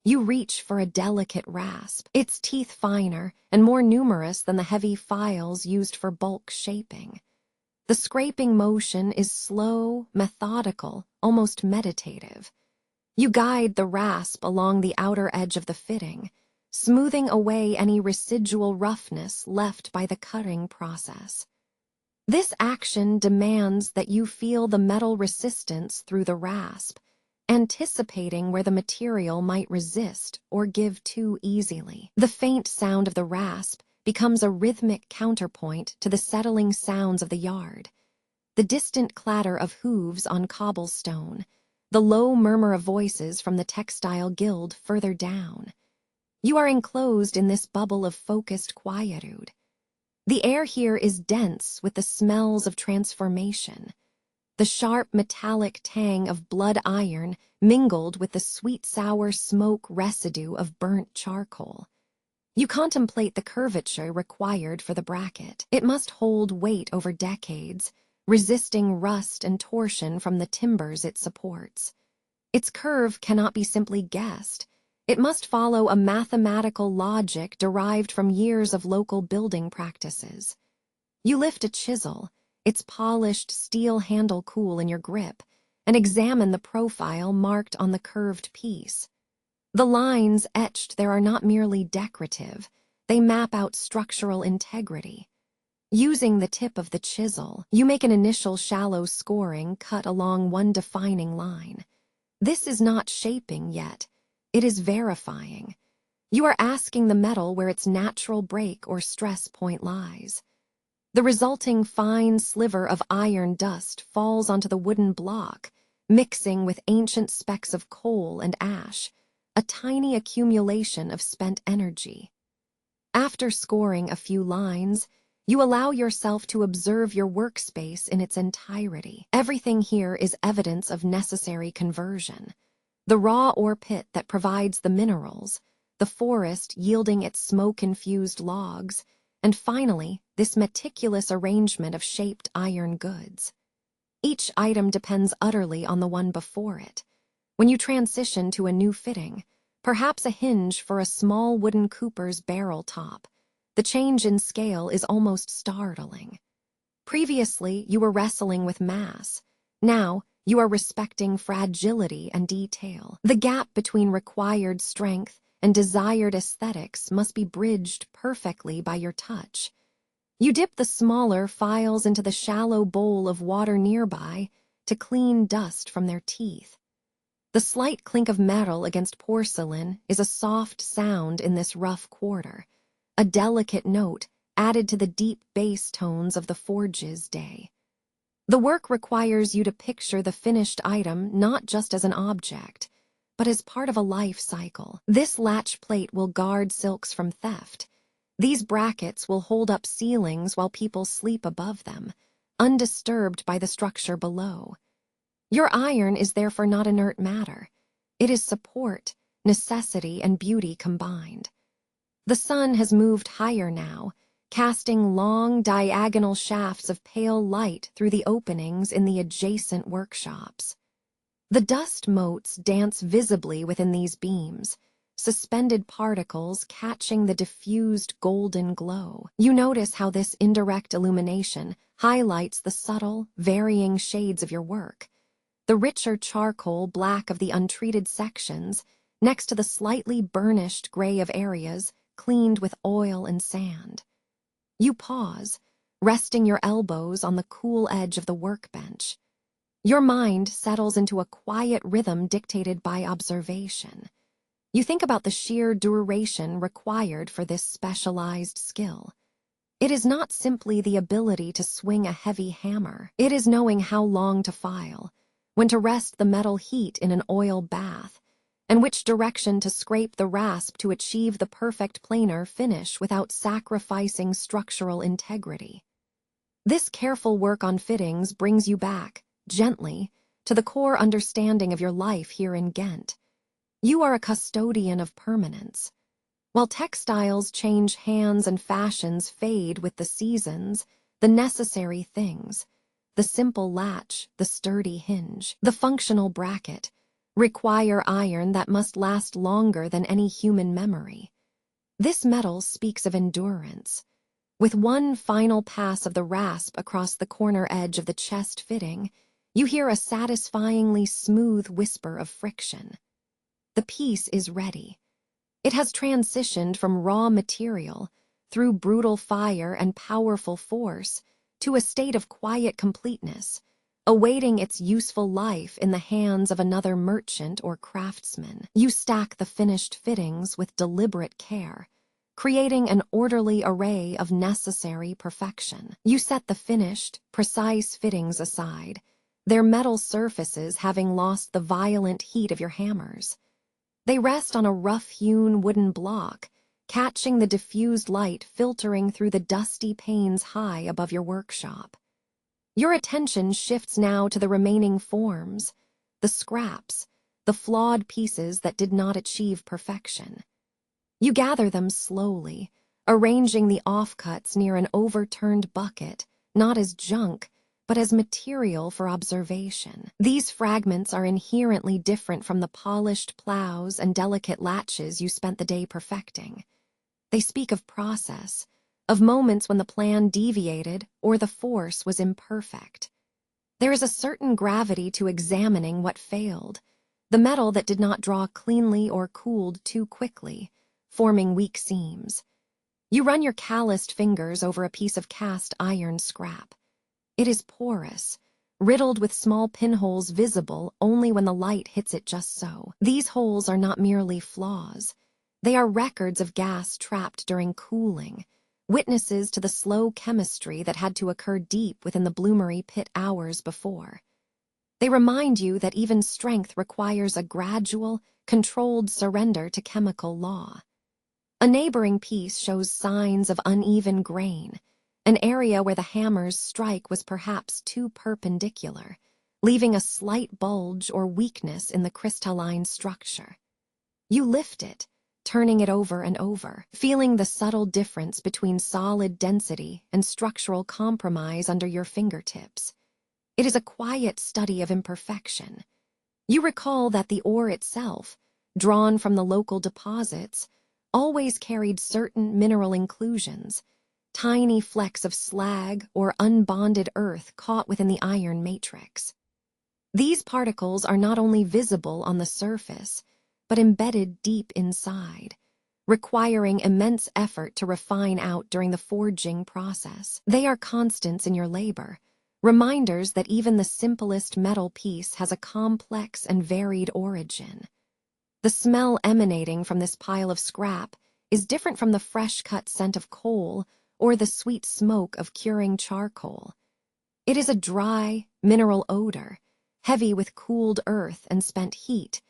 You reach for a delicate rasp, its teeth finer and more numerous than the heavy files used for bulk shaping. The scraping motion is slow, methodical, almost meditative. You guide the rasp along the outer edge of the fitting, smoothing away any residual roughness left by the cutting process. This action demands that you feel the metal resistance through the rasp, anticipating where the material might resist or give too easily. The faint sound of the rasp becomes a rhythmic counterpoint to the settling sounds of the yard. The distant clatter of hooves on cobblestone, the low murmur of voices from the textile guild further down. You are enclosed in this bubble of focused quietude. The air here is dense with the smells of transformation. The sharp metallic tang of blood iron mingled with the sweet-sour smoke residue of burnt charcoal. You contemplate the curvature required for the bracket. It must hold weight over decades, resisting rust and torsion from the timbers it supports. Its curve cannot be simply guessed. It must follow a mathematical logic derived from years of local building practices. You lift a chisel, its polished steel handle cool in your grip, and examine the profile marked on the curved piece. The lines etched there are not merely decorative, they map out structural integrity. Using the tip of the chisel, you make an initial shallow scoring cut along one defining line. This is not shaping yet. It is verifying. You are asking the metal where its natural break or stress point lies. The resulting fine sliver of iron dust falls onto the wooden block, mixing with ancient specks of coal and ash, a tiny accumulation of spent energy. After scoring a few lines, you allow yourself to observe your workspace in its entirety. Everything here is evidence of necessary conversion. The raw ore pit that provides the minerals, the forest yielding its smoke-infused logs, and finally, this meticulous arrangement of shaped iron goods. Each item depends utterly on the one before it. When you transition to a new fitting, perhaps a hinge for a small wooden cooper's barrel top, the change in scale is almost startling. Previously, you were wrestling with mass. Now, you are respecting fragility and detail. The gap between required strength and desired aesthetics must be bridged perfectly by your touch. You dip the smaller files into the shallow bowl of water nearby to clean dust from their teeth. The slight clink of metal against porcelain is a soft sound in this rough quarter, a delicate note added to the deep bass tones of the forge's day. The work requires you to picture the finished item not just as an object, but as part of a life cycle. This latch plate will guard silks from theft. These brackets will hold up ceilings while people sleep above them, undisturbed by the structure below. Your iron is therefore not inert matter. It is support, necessity, and beauty combined. The sun has moved higher now, casting long, diagonal shafts of pale light through the openings in the adjacent workshops. The dust motes dance visibly within these beams, suspended particles catching the diffused golden glow. You notice how this indirect illumination highlights the subtle, varying shades of your work. The richer charcoal black of the untreated sections, next to the slightly burnished gray of areas cleaned with oil and sand. You pause, resting your elbows on the cool edge of the workbench. Your mind settles into a quiet rhythm dictated by observation. You think about the sheer duration required for this specialized skill. It is not simply the ability to swing a heavy hammer. It is knowing how long to file, when to rest the metal heat in an oil bath, and which direction to scrape the rasp to achieve the perfect planar finish without sacrificing structural integrity. This careful work on fittings brings you back, gently, to the core understanding of your life here in Ghent. You are a custodian of permanence. While textiles change hands and fashions fade with the seasons, the necessary things, the simple latch, the sturdy hinge, the functional bracket, require iron that must last longer than any human memory. This metal speaks of endurance. With one final pass of the rasp across the corner edge of the chest fitting, you hear a satisfyingly smooth whisper of friction. The piece is ready. It has transitioned from raw material, through brutal fire and powerful force, to a state of quiet completeness, awaiting its useful life in the hands of another merchant or craftsman. You stack the finished fittings with deliberate care, creating an orderly array of necessary perfection. You set the finished, precise fittings aside, their metal surfaces having lost the violent heat of your hammers. They rest on a rough-hewn wooden block, catching the diffused light filtering through the dusty panes high above your workshop. Your attention shifts now to the remaining forms, the scraps, the flawed pieces that did not achieve perfection. You gather them slowly, arranging the offcuts near an overturned bucket, not as junk, but as material for observation. These fragments are inherently different from the polished plows and delicate latches you spent the day perfecting. They speak of process, of moments when the plan deviated or the force was imperfect. There is a certain gravity to examining what failed, the metal that did not draw cleanly or cooled too quickly, forming weak seams. You run your calloused fingers over a piece of cast iron scrap. It is porous, riddled with small pinholes visible only when the light hits it just so. These holes are not merely flaws. They are records of gas trapped during cooling, witnesses to the slow chemistry that had to occur deep within the Bloomery pit hours before. They remind you that even strength requires a gradual, controlled surrender to chemical law. A neighboring piece shows signs of uneven grain. An area where the hammer's strike was perhaps too perpendicular, leaving a slight bulge or weakness in the crystalline structure. You lift it, turning it over and over, feeling the subtle difference between solid density and structural compromise under your fingertips. It is a quiet study of imperfection. You recall that the ore itself, drawn from the local deposits, always carried certain mineral inclusions, tiny flecks of slag or unbonded earth caught within the iron matrix. These particles are not only visible on the surface, but embedded deep inside, requiring immense effort to refine out during the forging process. They are constants in your labor, reminders that even the simplest metal piece has a complex and varied origin. The smell emanating from this pile of scrap is different from the fresh-cut scent of coal or the sweet smoke of curing charcoal. It is a dry, mineral odor, heavy with cooled earth and spent heat,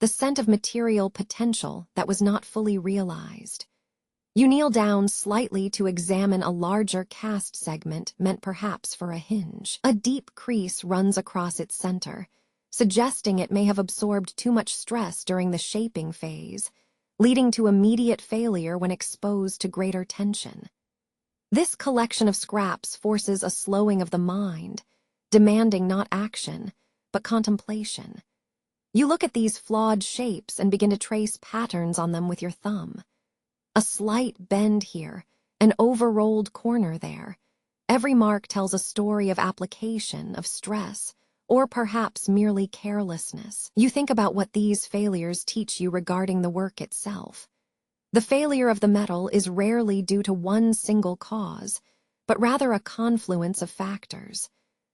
the scent of material potential that was not fully realized. You kneel down slightly to examine a larger cast segment meant perhaps for a hinge. A deep crease runs across its center, suggesting it may have absorbed too much stress during the shaping phase, leading to immediate failure when exposed to greater tension. This collection of scraps forces a slowing of the mind, demanding not action, but contemplation. You look at these flawed shapes and begin to trace patterns on them with your thumb. A slight bend here, an over-rolled corner there. Every mark tells a story of application, of stress, or perhaps merely carelessness. You think about what these failures teach you regarding the work itself. The failure of the metal is rarely due to one single cause, but rather a confluence of factors.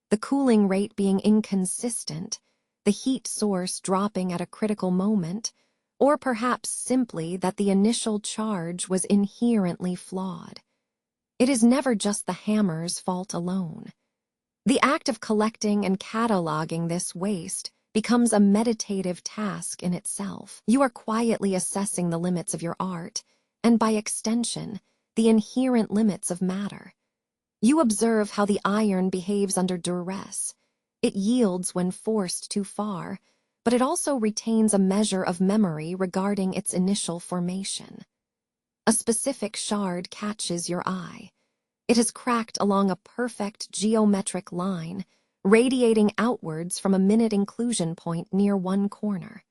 The cooling rate being inconsistent, the heat source dropping at a critical moment, or perhaps simply that the initial charge was inherently flawed. It is never just the hammer's fault alone. The act of collecting and cataloging this waste becomes a meditative task in itself. You are quietly assessing the limits of your art, and by extension, the inherent limits of matter. You observe how the iron behaves under duress. It yields when forced too far, but it also retains a measure of memory regarding its initial formation. A specific shard catches your eye. It has cracked along a perfect geometric line, radiating outwards from a minute inclusion point near one corner.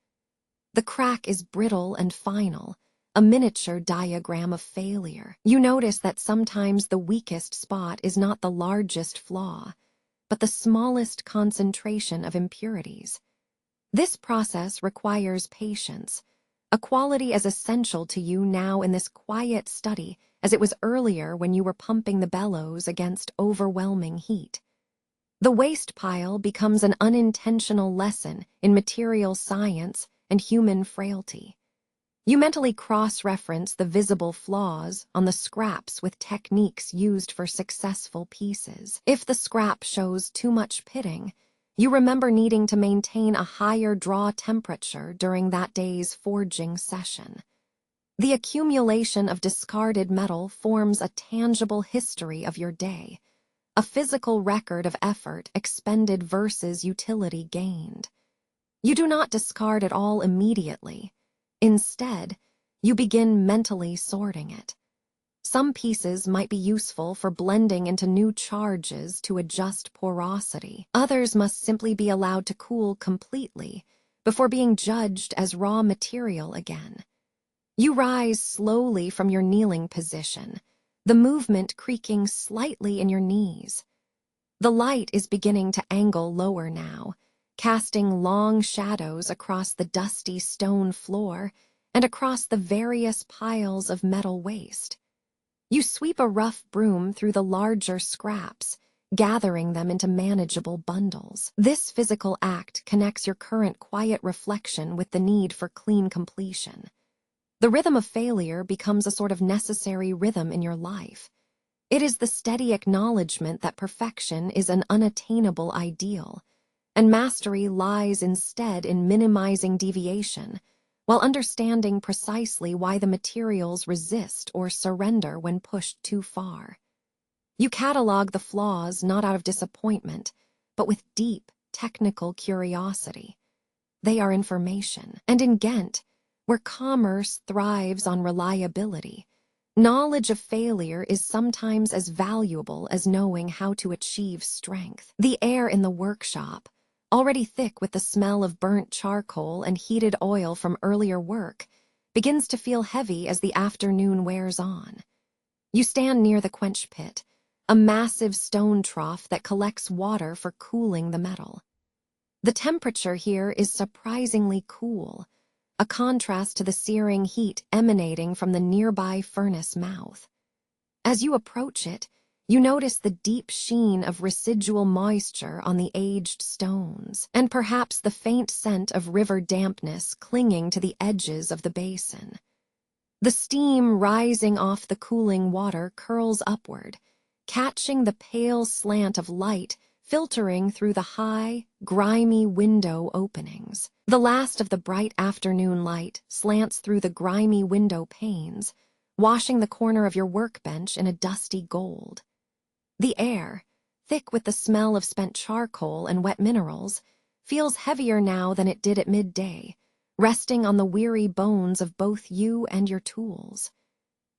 The crack is brittle and final, a miniature diagram of failure. You notice that sometimes the weakest spot is not the largest flaw, but the smallest concentration of impurities. This process requires patience, a quality as essential to you now in this quiet study as it was earlier when you were pumping the bellows against overwhelming heat. The waste pile becomes an unintentional lesson in material science and human frailty. You mentally cross-reference the visible flaws on the scraps with techniques used for successful pieces. If the scrap shows too much pitting, you remember needing to maintain a higher draw temperature during that day's forging session. The accumulation of discarded metal forms a tangible history of your day, a physical record of effort expended versus utility gained. You do not discard it all immediately. Instead, you begin mentally sorting it. Some pieces might be useful for blending into new charges to adjust porosity. Others must simply be allowed to cool completely before being judged as raw material again. You rise slowly from your kneeling position, the movement creaking slightly in your knees. The light is beginning to angle lower now, casting long shadows across the dusty stone floor and across the various piles of metal waste. You sweep a rough broom through the larger scraps, gathering them into manageable bundles. This physical act connects your current quiet reflection with the need for clean completion. The rhythm of failure becomes a sort of necessary rhythm in your life. It is the steady acknowledgement that perfection is an unattainable ideal, and mastery lies instead in minimizing deviation, while understanding precisely why the materials resist or surrender when pushed too far. You catalog the flaws not out of disappointment, but with deep, technical curiosity. They are information, and in Ghent, where commerce thrives on reliability, knowledge of failure is sometimes as valuable as knowing how to achieve strength. The air in the workshop, already thick with the smell of burnt charcoal and heated oil from earlier work, begins to feel heavy as the afternoon wears on. You stand near the quench pit, a massive stone trough that collects water for cooling the metal. The temperature here is surprisingly cool, a contrast to the searing heat emanating from the nearby furnace mouth. As you approach it, you notice the deep sheen of residual moisture on the aged stones, and perhaps the faint scent of river dampness clinging to the edges of the basin. The steam rising off the cooling water curls upward, catching the pale slant of light filtering through the high, grimy window openings. The last of the bright afternoon light slants through the grimy window panes, washing the corner of your workbench in a dusty gold. The air, thick with the smell of spent charcoal and wet minerals, feels heavier now than it did at midday, resting on the weary bones of both you and your tools.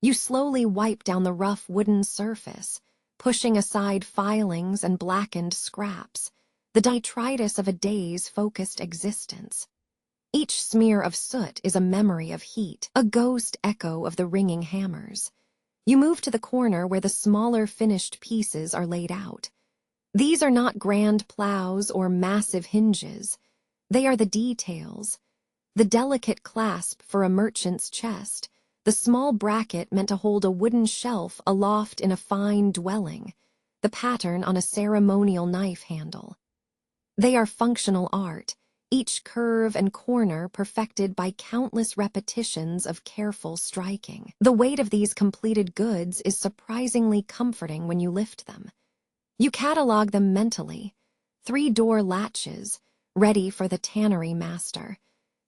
You slowly wipe down the rough wooden surface, pushing aside filings and blackened scraps, the detritus of a day's focused existence. Each smear of soot is a memory of heat, a ghost echo of the ringing hammers. You move to the corner where the smaller finished pieces are laid out. These are not grand plows or massive hinges. They are the details. The delicate clasp for a merchant's chest, the small bracket meant to hold a wooden shelf aloft in a fine dwelling, the pattern on a ceremonial knife handle. They are functional art, each curve and corner perfected by countless repetitions of careful striking. The weight of these completed goods is surprisingly comforting when you lift them. You catalog them mentally: 3-door latches, ready for the tannery master;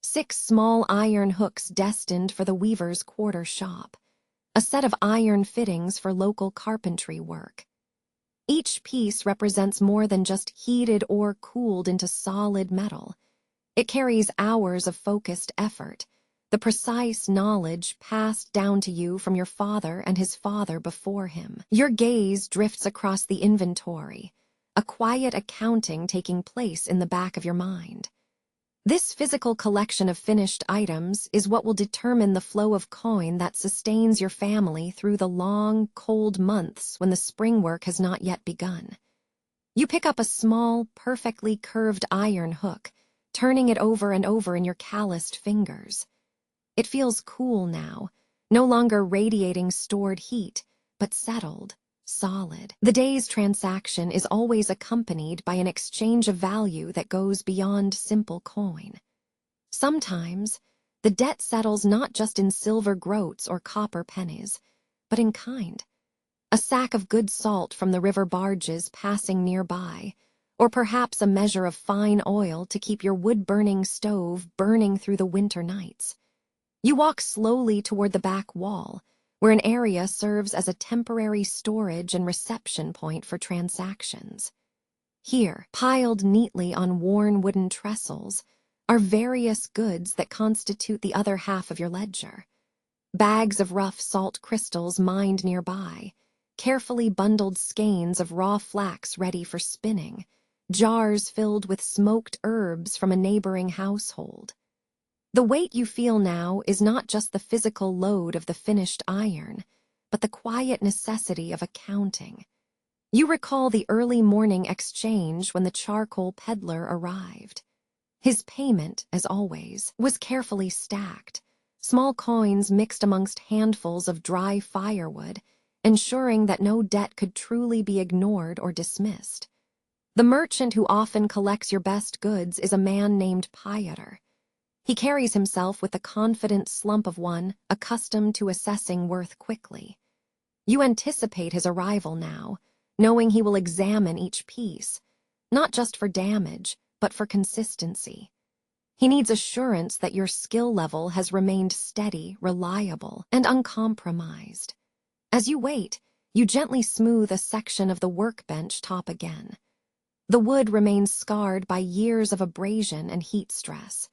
6 small iron hooks destined for the weaver's quarter shop; a set of iron fittings for local carpentry work. Each piece represents more than just heated or cooled into solid metal. It carries hours of focused effort, the precise knowledge passed down to you from your father and his father before him. Your gaze drifts across the inventory, a quiet accounting taking place in the back of your mind. This physical collection of finished items is what will determine the flow of coin that sustains your family through the long, cold months when the spring work has not yet begun. You pick up a small, perfectly curved iron hook, turning it over and over in your calloused fingers. It feels cool now, no longer radiating stored heat, but settled, solid. The day's transaction is always accompanied by an exchange of value that goes beyond simple coin. Sometimes, the debt settles not just in silver groats or copper pennies, but in kind. A sack of good salt from the river barges passing nearby, or perhaps a measure of fine oil to keep your wood-burning stove burning through the winter nights. You walk slowly toward the back wall, where an area serves as a temporary storage and reception point for transactions. Here, piled neatly on worn wooden trestles, are various goods that constitute the other half of your ledger. Bags of rough salt crystals mined nearby, carefully bundled skeins of raw flax ready for spinning, jars filled with smoked herbs from a neighboring household. The weight you feel now is not just the physical load of the finished iron, but the quiet necessity of accounting. You recall the early morning exchange when the charcoal peddler arrived. His payment, as always, was carefully stacked, small coins mixed amongst handfuls of dry firewood, ensuring that no debt could truly be ignored or dismissed. The merchant who often collects your best goods is a man named Pieter. He carries himself with the confident slump of one accustomed to assessing worth quickly. You anticipate his arrival now, knowing he will examine each piece, not just for damage, but for consistency. He needs assurance that your skill level has remained steady, reliable, and uncompromised. As you wait, you gently smooth a section of the workbench top again. The wood remains scarred by years of abrasion and heat stress.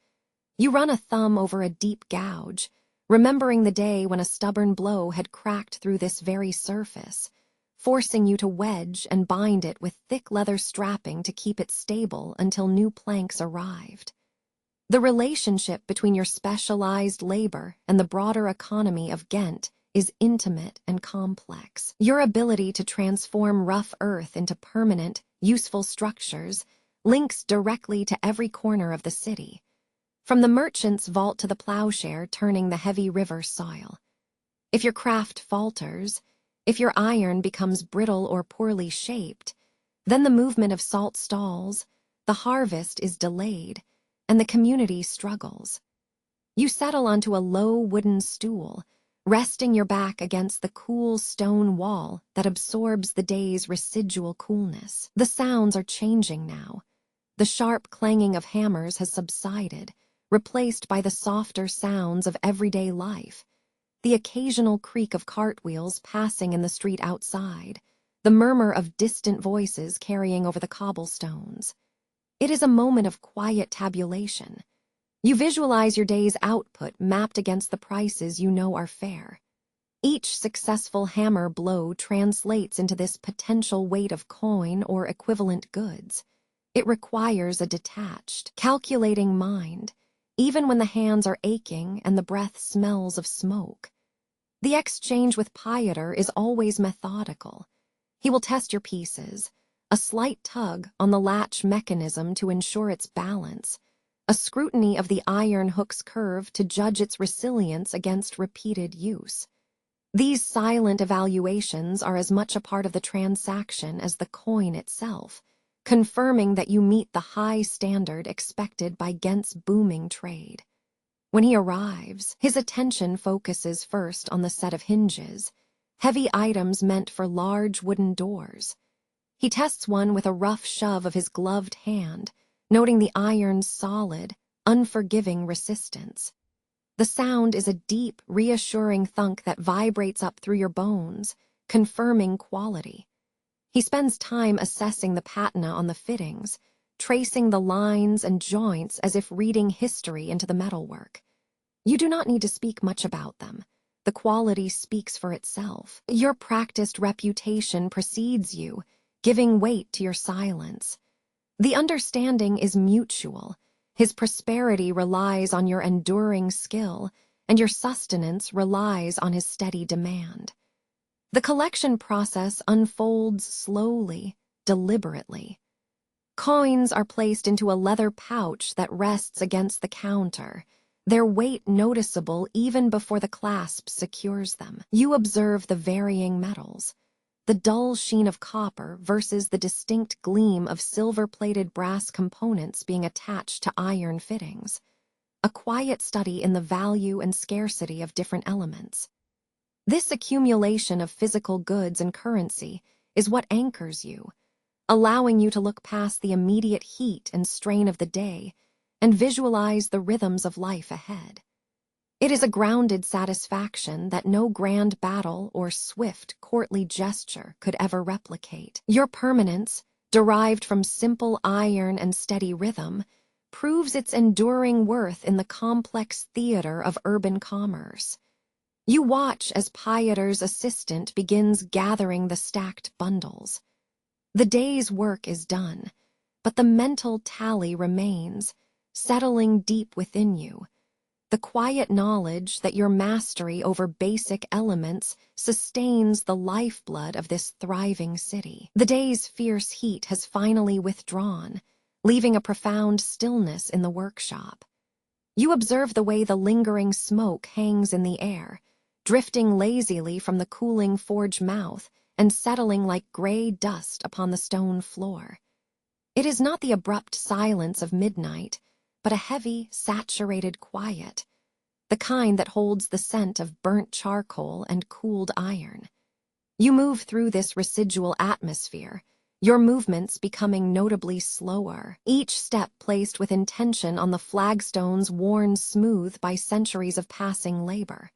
You run a thumb over a deep gouge, remembering the day when a stubborn blow had cracked through this very surface, forcing you to wedge and bind it with thick leather strapping to keep it stable until new planks arrived. The relationship between your specialized labor and the broader economy of Ghent is intimate and complex. Your ability to transform rough earth into permanent, useful structures links directly to every corner of the city, from the merchant's vault to the plowshare turning the heavy river soil. If your craft falters, if your iron becomes brittle or poorly shaped, then the movement of salt stalls, the harvest is delayed, and the community struggles. You settle onto a low wooden stool, resting your back against the cool stone wall that absorbs the day's residual coolness. The sounds are changing now. The sharp clanging of hammers has subsided, replaced by the softer sounds of everyday life. The occasional creak of cartwheels passing in the street outside, the murmur of distant voices carrying over the cobblestones. It is a moment of quiet tabulation. You visualize your day's output mapped against the prices you know are fair. Each successful hammer blow translates into this potential weight of coin or equivalent goods. It requires a detached, calculating mind, even when the hands are aching and the breath smells of smoke. The exchange with Pieter is always methodical. He will test your pieces, a slight tug on the latch mechanism to ensure its balance, a scrutiny of the iron hook's curve to judge its resilience against repeated use. These silent evaluations are as much a part of the transaction as the coin itself, confirming that you meet the high standard expected by Ghent's booming trade. When he arrives, his attention focuses first on the set of hinges, heavy items meant for large wooden doors. He tests one with a rough shove of his gloved hand, noting the iron's solid, unforgiving resistance. The sound is a deep, reassuring thunk that vibrates up through your bones, confirming quality. He spends time assessing the patina on the fittings, tracing the lines and joints as if reading history into the metalwork. You do not need to speak much about them. The quality speaks for itself. Your practiced reputation precedes you, giving weight to your silence. The understanding is mutual. His prosperity relies on your enduring skill, and your sustenance relies on his steady demand. The collection process unfolds slowly, deliberately. Coins are placed into a leather pouch that rests against the counter, their weight noticeable even before the clasp secures them. You observe the varying metals, the dull sheen of copper versus the distinct gleam of silver-plated brass components being attached to iron fittings, a quiet study in the value and scarcity of different elements. This accumulation of physical goods and currency is what anchors you, allowing you to look past the immediate heat and strain of the day and visualize the rhythms of life ahead. It is a grounded satisfaction that no grand battle or swift, courtly gesture could ever replicate. Your permanence, derived from simple iron and steady rhythm, proves its enduring worth in the complex theater of urban commerce. You watch as Pieter's assistant begins gathering the stacked bundles. The day's work is done, but the mental tally remains, settling deep within you. The quiet knowledge that your mastery over basic elements sustains the lifeblood of this thriving city. The day's fierce heat has finally withdrawn, leaving a profound stillness in the workshop. You observe the way the lingering smoke hangs in the air, drifting lazily from the cooling forge mouth and settling like gray dust upon the stone floor. It is not the abrupt silence of midnight, but a heavy, saturated quiet, the kind that holds the scent of burnt charcoal and cooled iron. You move through this residual atmosphere, your movements becoming notably slower, each step placed with intention on the flagstones worn smooth by centuries of passing labor.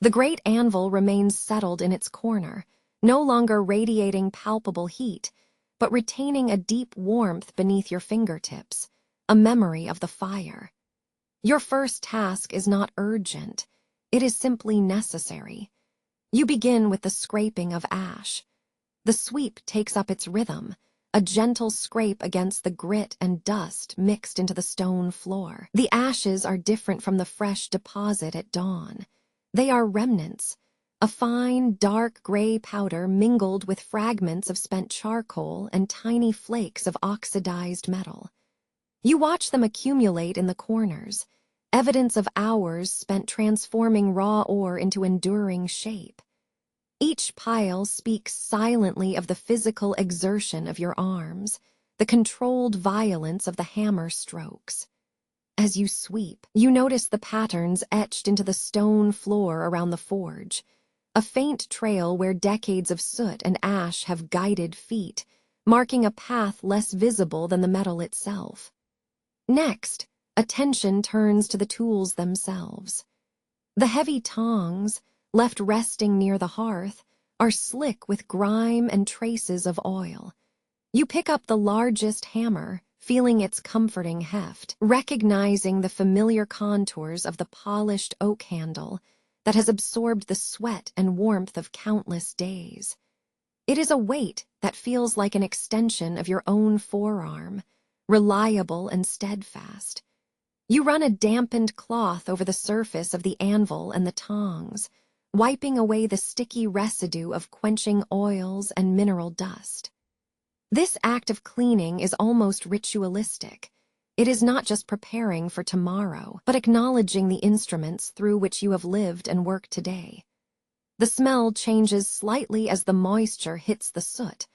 The great anvil remains settled in its corner, no longer radiating palpable heat, but retaining a deep warmth beneath your fingertips, a memory of the fire. Your first task is not urgent, it is simply necessary. You begin with the scraping of ash. The sweep takes up its rhythm, a gentle scrape against the grit and dust mixed into the stone floor. The ashes are different from the fresh deposit at dawn. They are remnants, a fine, dark gray powder mingled with fragments of spent charcoal and tiny flakes of oxidized metal. You watch them accumulate in the corners, evidence of hours spent transforming raw ore into enduring shape. Each pile speaks silently of the physical exertion of your arms, the controlled violence of the hammer strokes. As you sweep, you notice the patterns etched into the stone floor around the forge, a faint trail where decades of soot and ash have guided feet, marking a path less visible than the metal itself. Next, attention turns to the tools themselves. The heavy tongs, left resting near the hearth, are slick with grime and traces of oil. You pick up the largest hammer, feeling its comforting heft, recognizing the familiar contours of the polished oak handle that has absorbed the sweat and warmth of countless days. It is a weight that feels like an extension of your own forearm, reliable and steadfast. You run a dampened cloth over the surface of the anvil and the tongs, wiping away the sticky residue of quenching oils and mineral dust. This act of cleaning is almost ritualistic. It is not just preparing for tomorrow, but acknowledging the instruments through which you have lived and worked today. The smell changes slightly as the moisture hits the soot,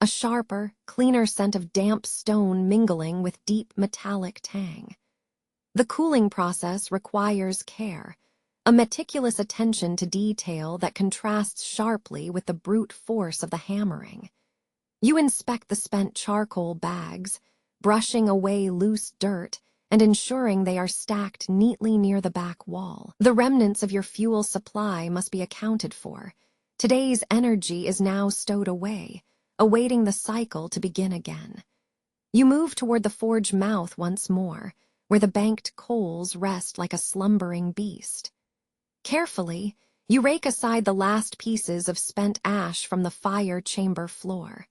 a sharper, cleaner scent of damp stone mingling with deep metallic tang. The cooling process requires care, a meticulous attention to detail that contrasts sharply with the brute force of the hammering. You inspect the spent charcoal bags, brushing away loose dirt and ensuring they are stacked neatly near the back wall. The remnants of your fuel supply must be accounted for. Today's energy is now stowed away, awaiting the cycle to begin again. You move toward the forge mouth once more, where the banked coals rest like a slumbering beast. Carefully, you rake aside the last pieces of spent ash from the fire chamber floor.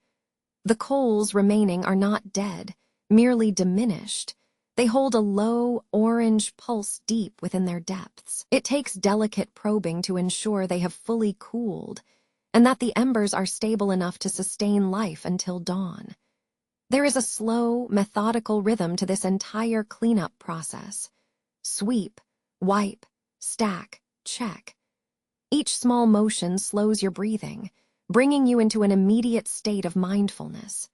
The coals remaining are not dead, merely diminished. They hold a low, orange pulse deep within their depths. It takes delicate probing to ensure they have fully cooled, and that the embers are stable enough to sustain life until dawn. There is a slow, methodical rhythm to this entire cleanup process. Sweep, wipe, stack, check. Each small motion slows your breathing, bringing you into an immediate state of mindfulness.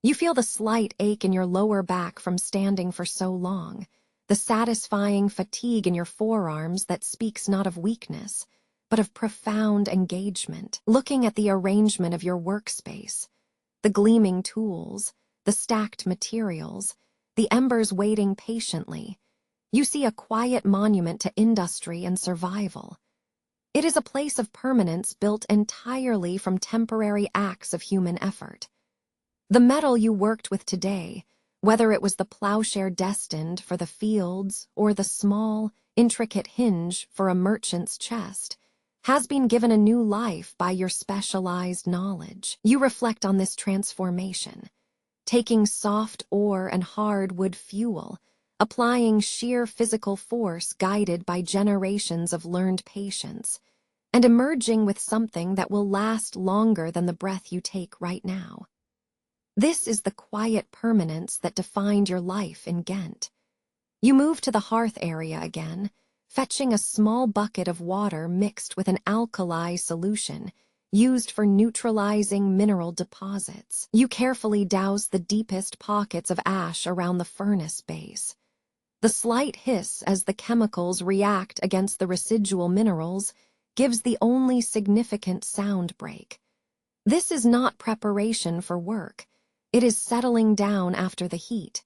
You feel the slight ache in your lower back from standing for so long, the satisfying fatigue in your forearms that speaks not of weakness, but of profound engagement. Looking at the arrangement of your workspace, the gleaming tools, the stacked materials, the embers waiting patiently, you see a quiet monument to industry and survival. It is a place of permanence built entirely from temporary acts of human effort. The metal you worked with today, whether it was the plowshare destined for the fields or the small, intricate hinge for a merchant's chest, has been given a new life by your specialized knowledge. You reflect on this transformation, taking soft ore and hardwood fuel, applying sheer physical force guided by generations of learned patience, and emerging with something that will last longer than the breath you take right now. This is the quiet permanence that defined your life in Ghent. You move to the hearth area again, fetching a small bucket of water mixed with an alkali solution used for neutralizing mineral deposits. You carefully douse the deepest pockets of ash around the furnace base. The slight hiss as the chemicals react against the residual minerals gives the only significant sound break. This is not preparation for work. It is settling down after the heat.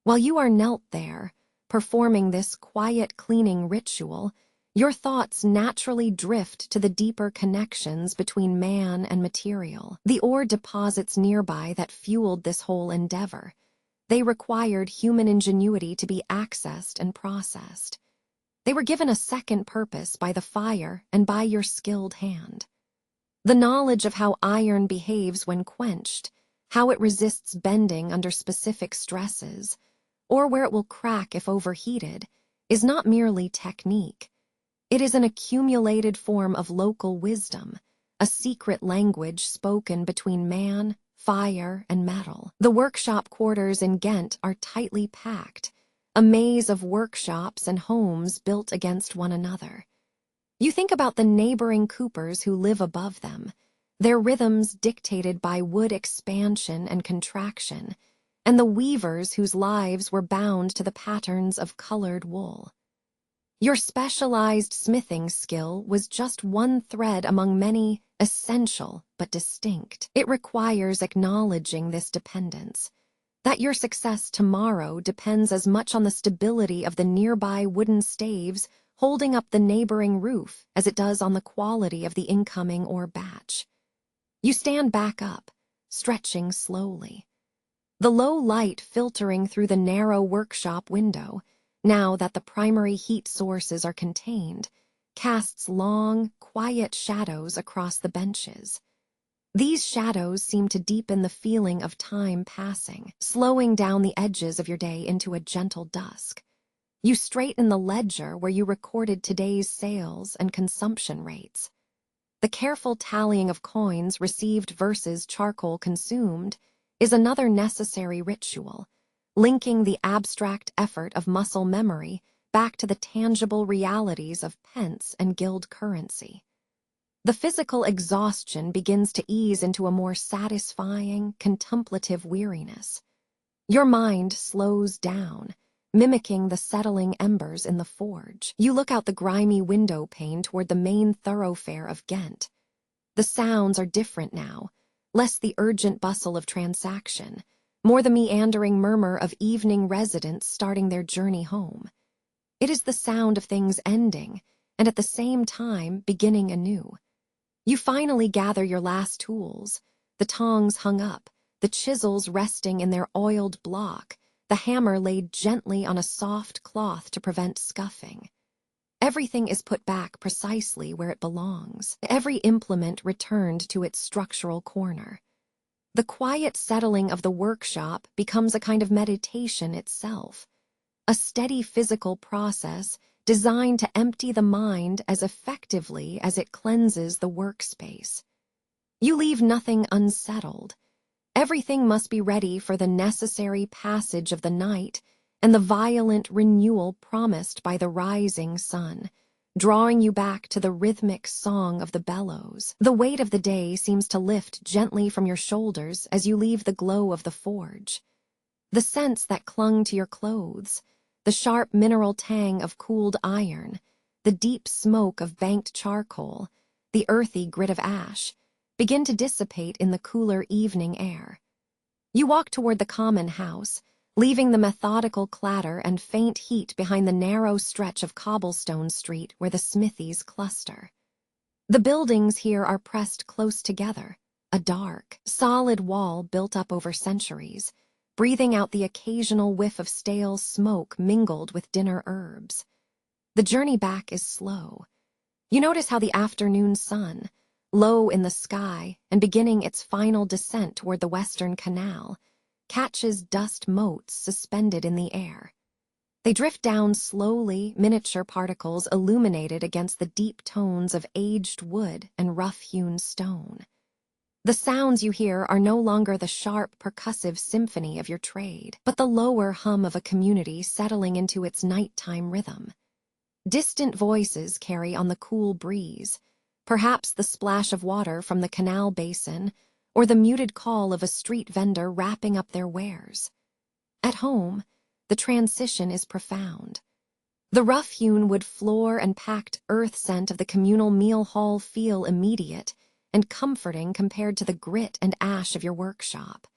While you are knelt there, performing this quiet cleaning ritual, your thoughts naturally drift to the deeper connections between man and material. The ore deposits nearby that fueled this whole endeavor. They required human ingenuity to be accessed and processed. They were given a second purpose by the fire and by your skilled hand. The knowledge of how iron behaves when quenched, how it resists bending under specific stresses, or where it will crack if overheated, is not merely technique. It is an accumulated form of local wisdom, a secret language spoken between man, fire, and metal. The workshop quarters in Ghent are tightly packed, a maze of workshops and homes built against one another. You think about the neighboring coopers who live above them, their rhythms dictated by wood expansion and contraction, and the weavers whose lives were bound to the patterns of colored wool. Your specialized smithing skill was just one thread among many, essential but distinct. It requires acknowledging this dependence, That your success tomorrow depends as much on the stability of the nearby wooden staves holding up the neighboring roof as it does on the quality of the incoming ore batch. You stand back up, stretching slowly. The low light filtering through the narrow workshop window, now that the primary heat sources are contained, casts long, quiet shadows across the benches. These shadows seem to deepen the feeling of time passing, slowing down the edges of your day into a gentle dusk. You straighten the ledger where you recorded today's sales and consumption rates. The careful tallying of coins received versus charcoal consumed is another necessary ritual, linking the abstract effort of muscle memory back to the tangible realities of pence and guild currency. The physical exhaustion begins to ease into a more satisfying, contemplative weariness. Your mind slows down, mimicking the settling embers in the forge. You look out the grimy window pane toward the main thoroughfare of Ghent. The sounds are different now, less the urgent bustle of transaction, more the meandering murmur of evening residents starting their journey home. It is the sound of things ending, and at the same time beginning anew. You finally gather your last tools, the tongs hung up, the chisels resting in their oiled block, the hammer laid gently on a soft cloth to prevent scuffing. Everything is put back precisely where it belongs, every implement returned to its structural corner. The quiet settling of the workshop becomes a kind of meditation itself, a steady physical process designed to empty the mind as effectively as it cleanses the workspace. You leave nothing unsettled. Everything must be ready for the necessary passage of the night and the violent renewal promised by the rising sun, drawing you back to the rhythmic song of the bellows. The weight of the day seems to lift gently from your shoulders as you leave the glow of the forge. The scents that clung to your clothes, the sharp mineral tang of cooled iron, the deep smoke of banked charcoal, the earthy grit of ash, begin to dissipate in the cooler evening air. You walk toward the common house, leaving the methodical clatter and faint heat behind the narrow stretch of cobblestone street where the smithies cluster. The buildings here are pressed close together, a dark, solid wall built up over centuries, breathing out the occasional whiff of stale smoke mingled with dinner herbs. The journey back is slow. You notice how the afternoon sun, low in the sky and beginning its final descent toward the western canal, catches dust motes suspended in the air. They drift down slowly, miniature particles illuminated against the deep tones of aged wood and rough-hewn stone. The sounds you hear are no longer the sharp, percussive symphony of your trade, but the lower hum of a community settling into its nighttime rhythm. Distant voices carry on the cool breeze, perhaps the splash of water from the canal basin, or the muted call of a street vendor wrapping up their wares. At home, the transition is profound. The rough-hewn wood floor and packed earth scent of the communal meal hall feel immediate and comforting compared to the grit and ash of your workshop.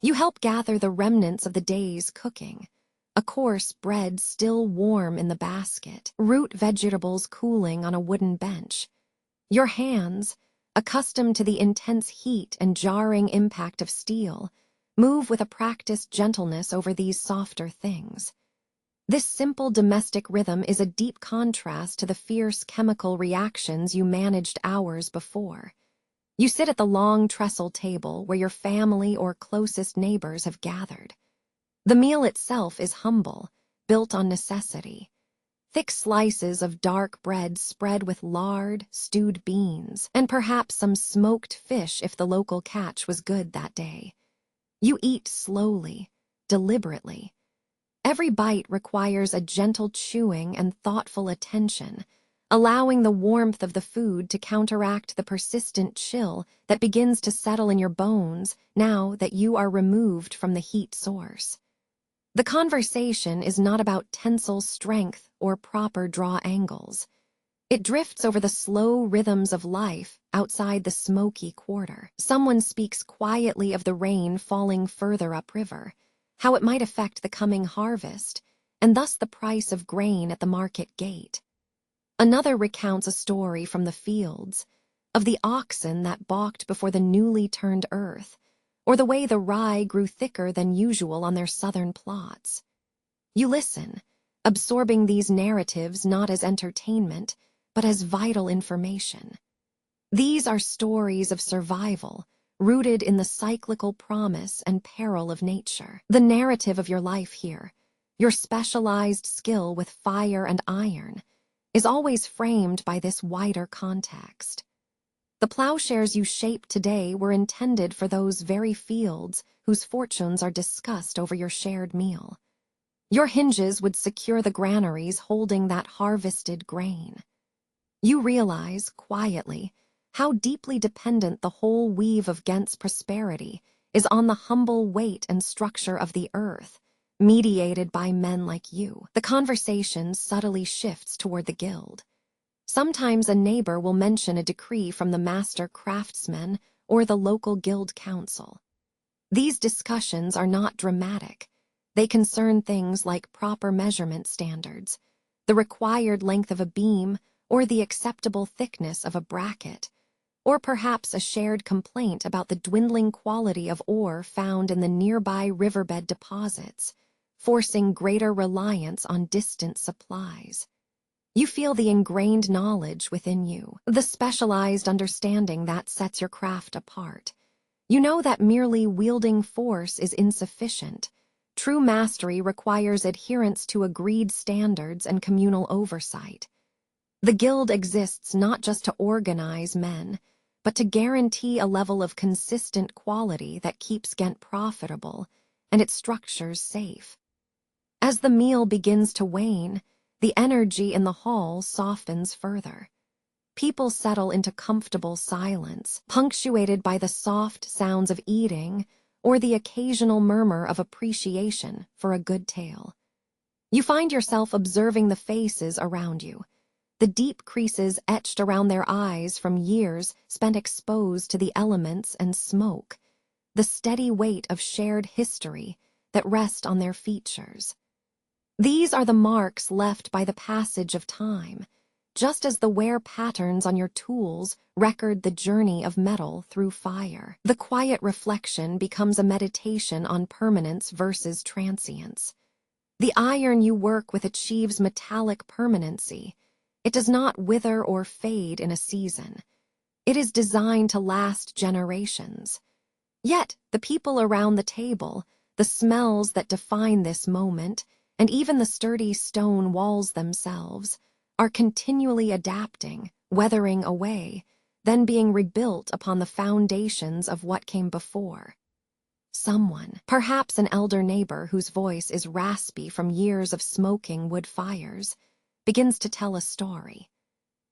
You help gather the remnants of the day's cooking, a coarse bread still warm in the basket, root vegetables cooling on a wooden bench. Your hands, accustomed to the intense heat and jarring impact of steel, move with a practiced gentleness over these softer things. This simple domestic rhythm is a deep contrast to the fierce chemical reactions you managed hours before. You sit at the long trestle table where your family or closest neighbors have gathered. The meal itself is humble, built on necessity. Thick slices of dark bread spread with lard, stewed beans, and perhaps some smoked fish if the local catch was good that day. You eat slowly, deliberately. Every bite requires a gentle chewing and thoughtful attention, allowing the warmth of the food to counteract the persistent chill that begins to settle in your bones now that you are removed from the heat source. The conversation is not about tensile strength or proper draw angles. It drifts over the slow rhythms of life outside the smoky quarter. Someone speaks quietly of the rain falling further upriver, how it might affect the coming harvest, and thus the price of grain at the market gate. Another recounts a story from the fields, of the oxen that balked before the newly turned earth, or the way the rye grew thicker than usual on their southern plots. You listen, absorbing these narratives not as entertainment, but as vital information. These are stories of survival, rooted in the cyclical promise and peril of nature. The narrative of your life here, your specialized skill with fire and iron, is always framed by this wider context. The plowshares you shape today were intended for those very fields whose fortunes are discussed over your shared meal. Your hinges would secure the granaries holding that harvested grain. You realize, quietly, how deeply dependent the whole weave of Ghent's prosperity is on the humble weight and structure of the earth, mediated by men like you. The conversation subtly shifts toward the guild. Sometimes a neighbor will mention a decree from the master craftsman or the local guild council. These discussions are not dramatic. They concern things like proper measurement standards, the required length of a beam, or the acceptable thickness of a bracket, or perhaps a shared complaint about the dwindling quality of ore found in the nearby riverbed deposits, forcing greater reliance on distant supplies. You feel the ingrained knowledge within you, the specialized understanding that sets your craft apart. You know that merely wielding force is insufficient. True mastery requires adherence to agreed standards and communal oversight. The guild exists not just to organize men, but to guarantee a level of consistent quality that keeps Ghent profitable and its structures safe. As the meal begins to wane, the energy in the hall softens further. People settle into comfortable silence, punctuated by the soft sounds of eating or the occasional murmur of appreciation for a good tale. You find yourself observing the faces around you, the deep creases etched around their eyes from years spent exposed to the elements and smoke, the steady weight of shared history that rest on their features. These are the marks left by the passage of time, just as the wear patterns on your tools record the journey of metal through fire. The quiet reflection becomes a meditation on permanence versus transience. The iron you work with achieves metallic permanency. It does not wither or fade in a season. It is designed to last generations. Yet, the people around the table, the smells that define this moment, and even the sturdy stone walls themselves, are continually adapting, weathering away, then being rebuilt upon the foundations of what came before. Someone, perhaps an elder neighbor whose voice is raspy from years of smoking wood fires, begins to tell a story.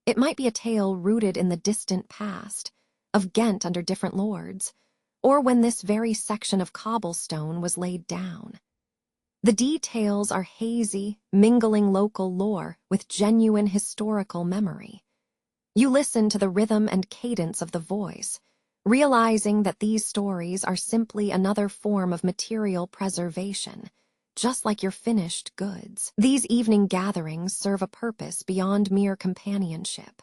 It might be a tale rooted in the distant past, of Ghent under different lords, or when this very section of cobblestone was laid down. The details are hazy, mingling local lore with genuine historical memory. You listen to the rhythm and cadence of the voice, realizing that these stories are simply another form of material preservation, just like your finished goods. These evening gatherings serve a purpose beyond mere companionship.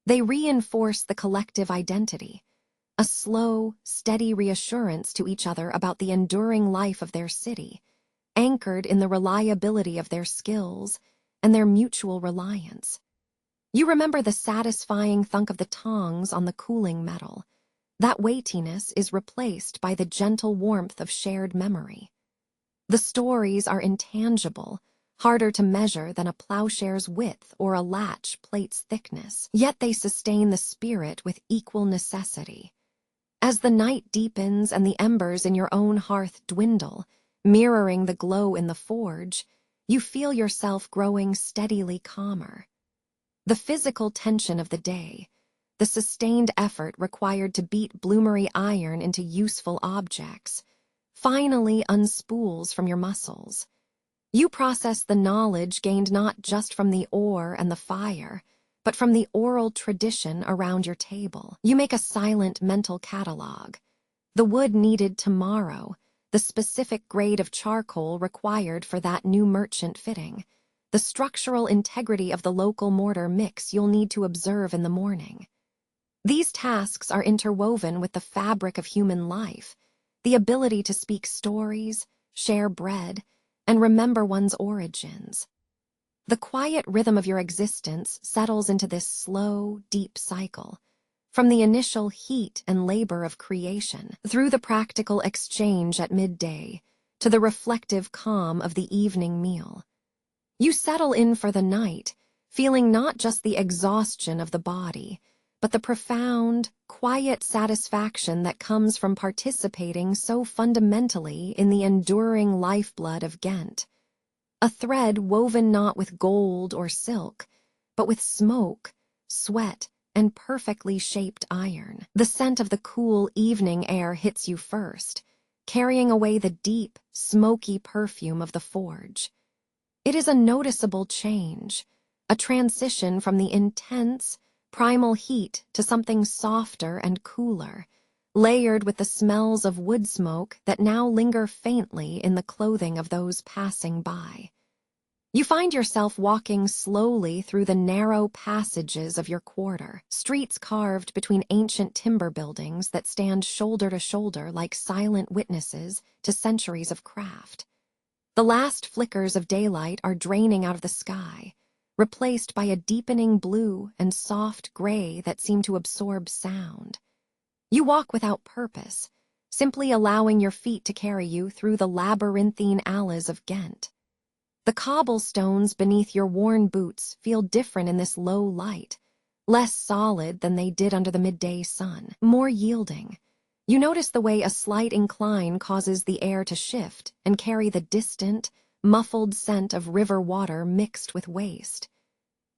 They reinforce the collective identity, a slow, steady reassurance to each other about the enduring life of their city, anchored in the reliability of their skills and their mutual reliance. You remember the satisfying thunk of the tongs on the cooling metal. That weightiness is replaced by the gentle warmth of shared memory. The stories are intangible, harder to measure than a plowshare's width or a latch plate's thickness, yet they sustain the spirit with equal necessity. As the night deepens and the embers in your own hearth dwindle, mirroring the glow in the forge, you feel yourself growing steadily calmer. The physical tension of the day, the sustained effort required to beat Bloomery iron into useful objects, finally unspools from your muscles. You process the knowledge gained not just from the ore and the fire, but from the oral tradition around your table. You make a silent mental catalog. The wood needed tomorrow, the specific grade of charcoal required for that new merchant fitting, the structural integrity of the local mortar mix you'll need to observe in the morning. These tasks are interwoven with the fabric of human life, the ability to speak stories, share bread, and remember one's origins. The quiet rhythm of your existence settles into this slow, deep cycle, from the initial heat and labor of creation, through the practical exchange at midday, to the reflective calm of the evening meal. You settle in for the night, feeling not just the exhaustion of the body, but the profound, quiet satisfaction that comes from participating so fundamentally in the enduring lifeblood of Ghent. A thread woven not with gold or silk, but with smoke, sweat, and perfectly shaped iron. The scent of the cool evening air hits you first, carrying away the deep, smoky perfume of the forge. It is a noticeable change, a transition from the intense, primal heat to something softer and cooler, layered with the smells of wood smoke that now linger faintly in the clothing of those passing by. You find yourself walking slowly through the narrow passages of your quarter, streets carved between ancient timber buildings that stand shoulder to shoulder like silent witnesses to centuries of craft. The last flickers of daylight are draining out of the sky, replaced by a deepening blue and soft gray that seem to absorb sound. You walk without purpose, simply allowing your feet to carry you through the labyrinthine alleys of Ghent. The cobblestones beneath your worn boots feel different in this low light, less solid than they did under the midday sun, more yielding. You notice the way a slight incline causes the air to shift and carry the distant, muffled scent of river water mixed with waste.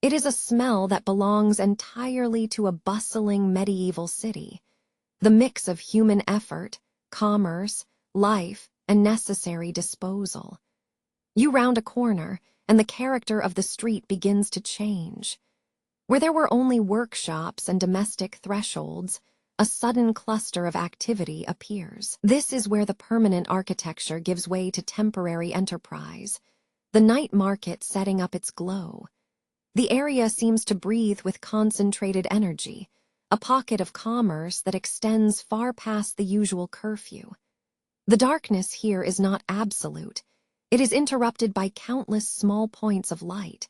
It is a smell that belongs entirely to a bustling medieval city, the mix of human effort, commerce, life, and necessary disposal. You round a corner, and the character of the street begins to change. Where there were only workshops and domestic thresholds, a sudden cluster of activity appears. This is where the permanent architecture gives way to temporary enterprise, the night market setting up its glow. The area seems to breathe with concentrated energy, a pocket of commerce that extends far past the usual curfew. The darkness here is not absolute. It is interrupted by countless small points of light.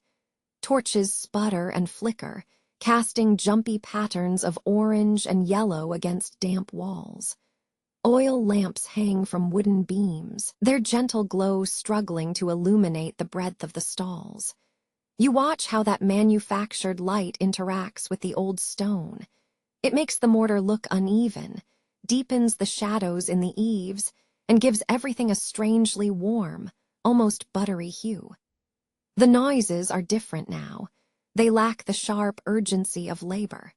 Torches sputter and flicker, casting jumpy patterns of orange and yellow against damp walls. Oil lamps hang from wooden beams, their gentle glow struggling to illuminate the breadth of the stalls. You watch how that manufactured light interacts with the old stone. It makes the mortar look uneven, deepens the shadows in the eaves, and gives everything a strangely warm, almost buttery hue. The noises are different now. They lack the sharp urgency of labor.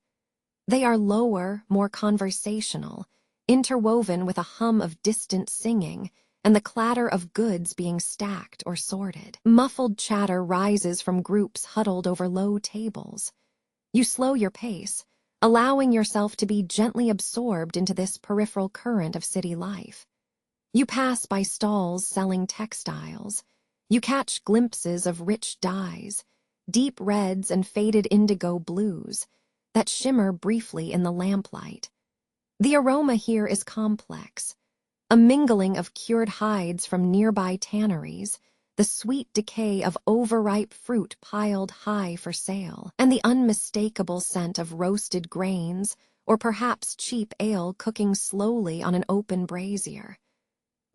They are lower, more conversational, interwoven with a hum of distant singing and the clatter of goods being stacked or sorted. Muffled chatter rises from groups huddled over low tables. You slow your pace, allowing yourself to be gently absorbed into this peripheral current of city life. You pass by stalls selling textiles. You catch glimpses of rich dyes, deep reds and faded indigo blues, that shimmer briefly in the lamplight. The aroma here is complex, a mingling of cured hides from nearby tanneries, the sweet decay of overripe fruit piled high for sale, and the unmistakable scent of roasted grains or perhaps cheap ale cooking slowly on an open brazier.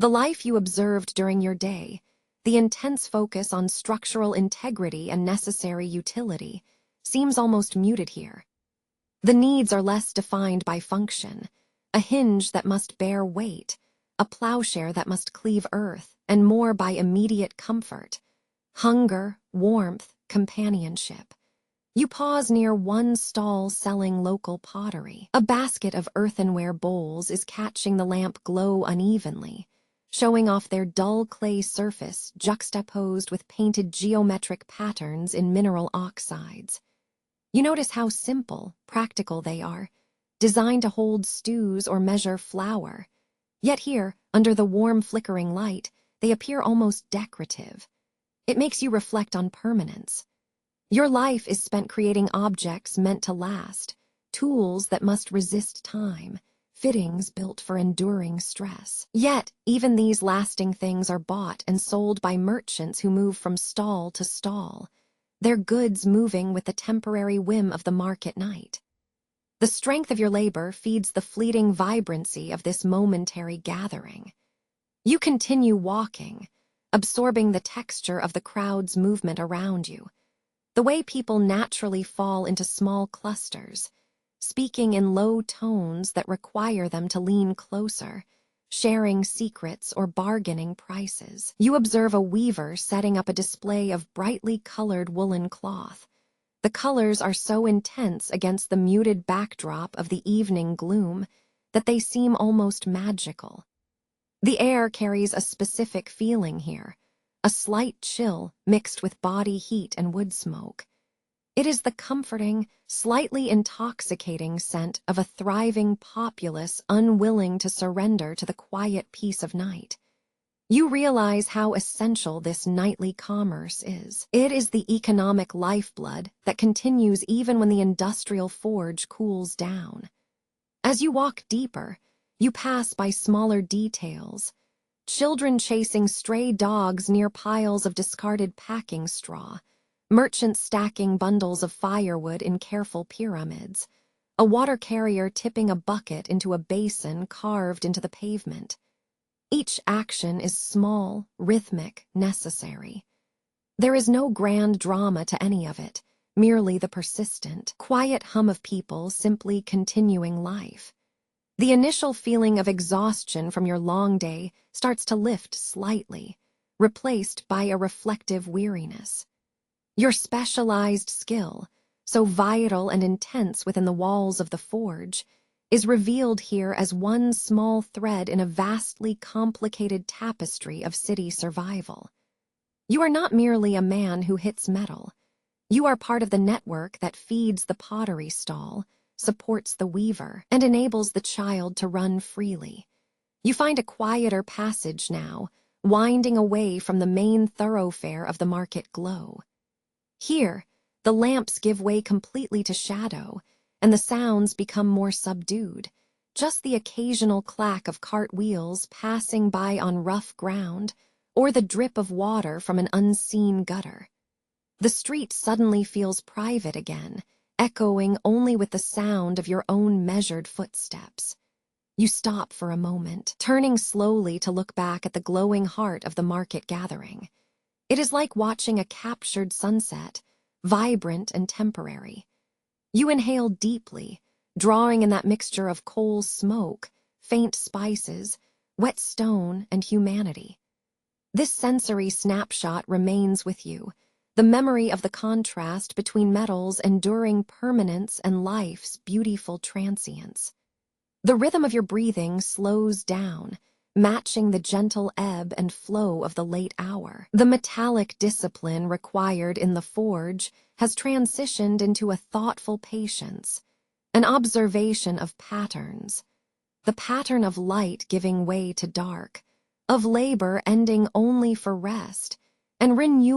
The life you observed during your day, the intense focus on structural integrity and necessary utility, seems almost muted here. The needs are less defined by function, a hinge that must bear weight, a plowshare that must cleave earth, and more by immediate comfort, hunger, warmth, companionship. You pause near one stall selling local pottery. A basket of earthenware bowls is catching the lamp glow unevenly, showing off their dull clay surface juxtaposed with painted geometric patterns in mineral oxides. You notice how simple, practical they are, designed to hold stews or measure flour. Yet here, Under the warm, flickering light, they appear almost decorative. It makes you reflect on permanence. Your life is spent creating objects meant to last, tools that must resist time, fittings built for enduring stress. Yet, even these lasting things are bought and sold by merchants who move from stall to stall, their goods moving with the temporary whim of the market night. The strength of your labor feeds the fleeting vibrancy of this momentary gathering. You continue walking, absorbing the texture of the crowd's movement around you, the way people naturally fall into small clusters, speaking in low tones that require them to lean closer, sharing secrets or bargaining prices. You observe a weaver setting up a display of brightly colored woolen cloth. The colors are so intense against the muted backdrop of the evening gloom that they seem almost magical. The air carries a specific feeling here, a slight chill mixed with body heat and wood smoke. It is the comforting, slightly intoxicating scent of a thriving populace unwilling to surrender to the quiet peace of night. You realize how essential this nightly commerce is. It is the economic lifeblood that continues even when the industrial forge cools down. As you walk deeper, you pass by smaller details. Children chasing stray dogs near piles of discarded packing straw, merchants stacking bundles of firewood in careful pyramids, a water carrier tipping a bucket into a basin carved into the pavement. Each action is small, rhythmic, necessary. There is no grand drama to any of it, merely the persistent, quiet hum of people simply continuing life. The initial feeling of exhaustion from your long day starts to lift slightly, replaced by a reflective weariness. Your specialized skill, so vital and intense within the walls of the forge, is revealed here as one small thread in a vastly complicated tapestry of city survival. You are not merely a man who hits metal. You are part of the network that feeds the pottery stall, supports the weaver, and enables the child to run freely. You find a quieter passage now, winding away from the main thoroughfare of the market glow. Here, the lamps give way completely to shadow, and the sounds become more subdued, just the occasional clack of cart wheels passing by on rough ground, or the drip of water from an unseen gutter. The street suddenly feels private again, echoing only with the sound of your own measured footsteps. You stop for a moment, turning slowly to look back at the glowing heart of the market gathering. It is like watching a captured sunset, vibrant and temporary. You inhale deeply, drawing in that mixture of coal smoke, faint spices, wet stone, and humanity. This sensory snapshot remains with you, the memory of the contrast between metal's enduring permanence and life's beautiful transience. The rhythm of your breathing slows down, matching the gentle ebb and flow of the late hour. The metallic discipline required in the forge has transitioned into a thoughtful patience, an observation of patterns, the pattern of light giving way to dark, of labor ending only for rest, and renewal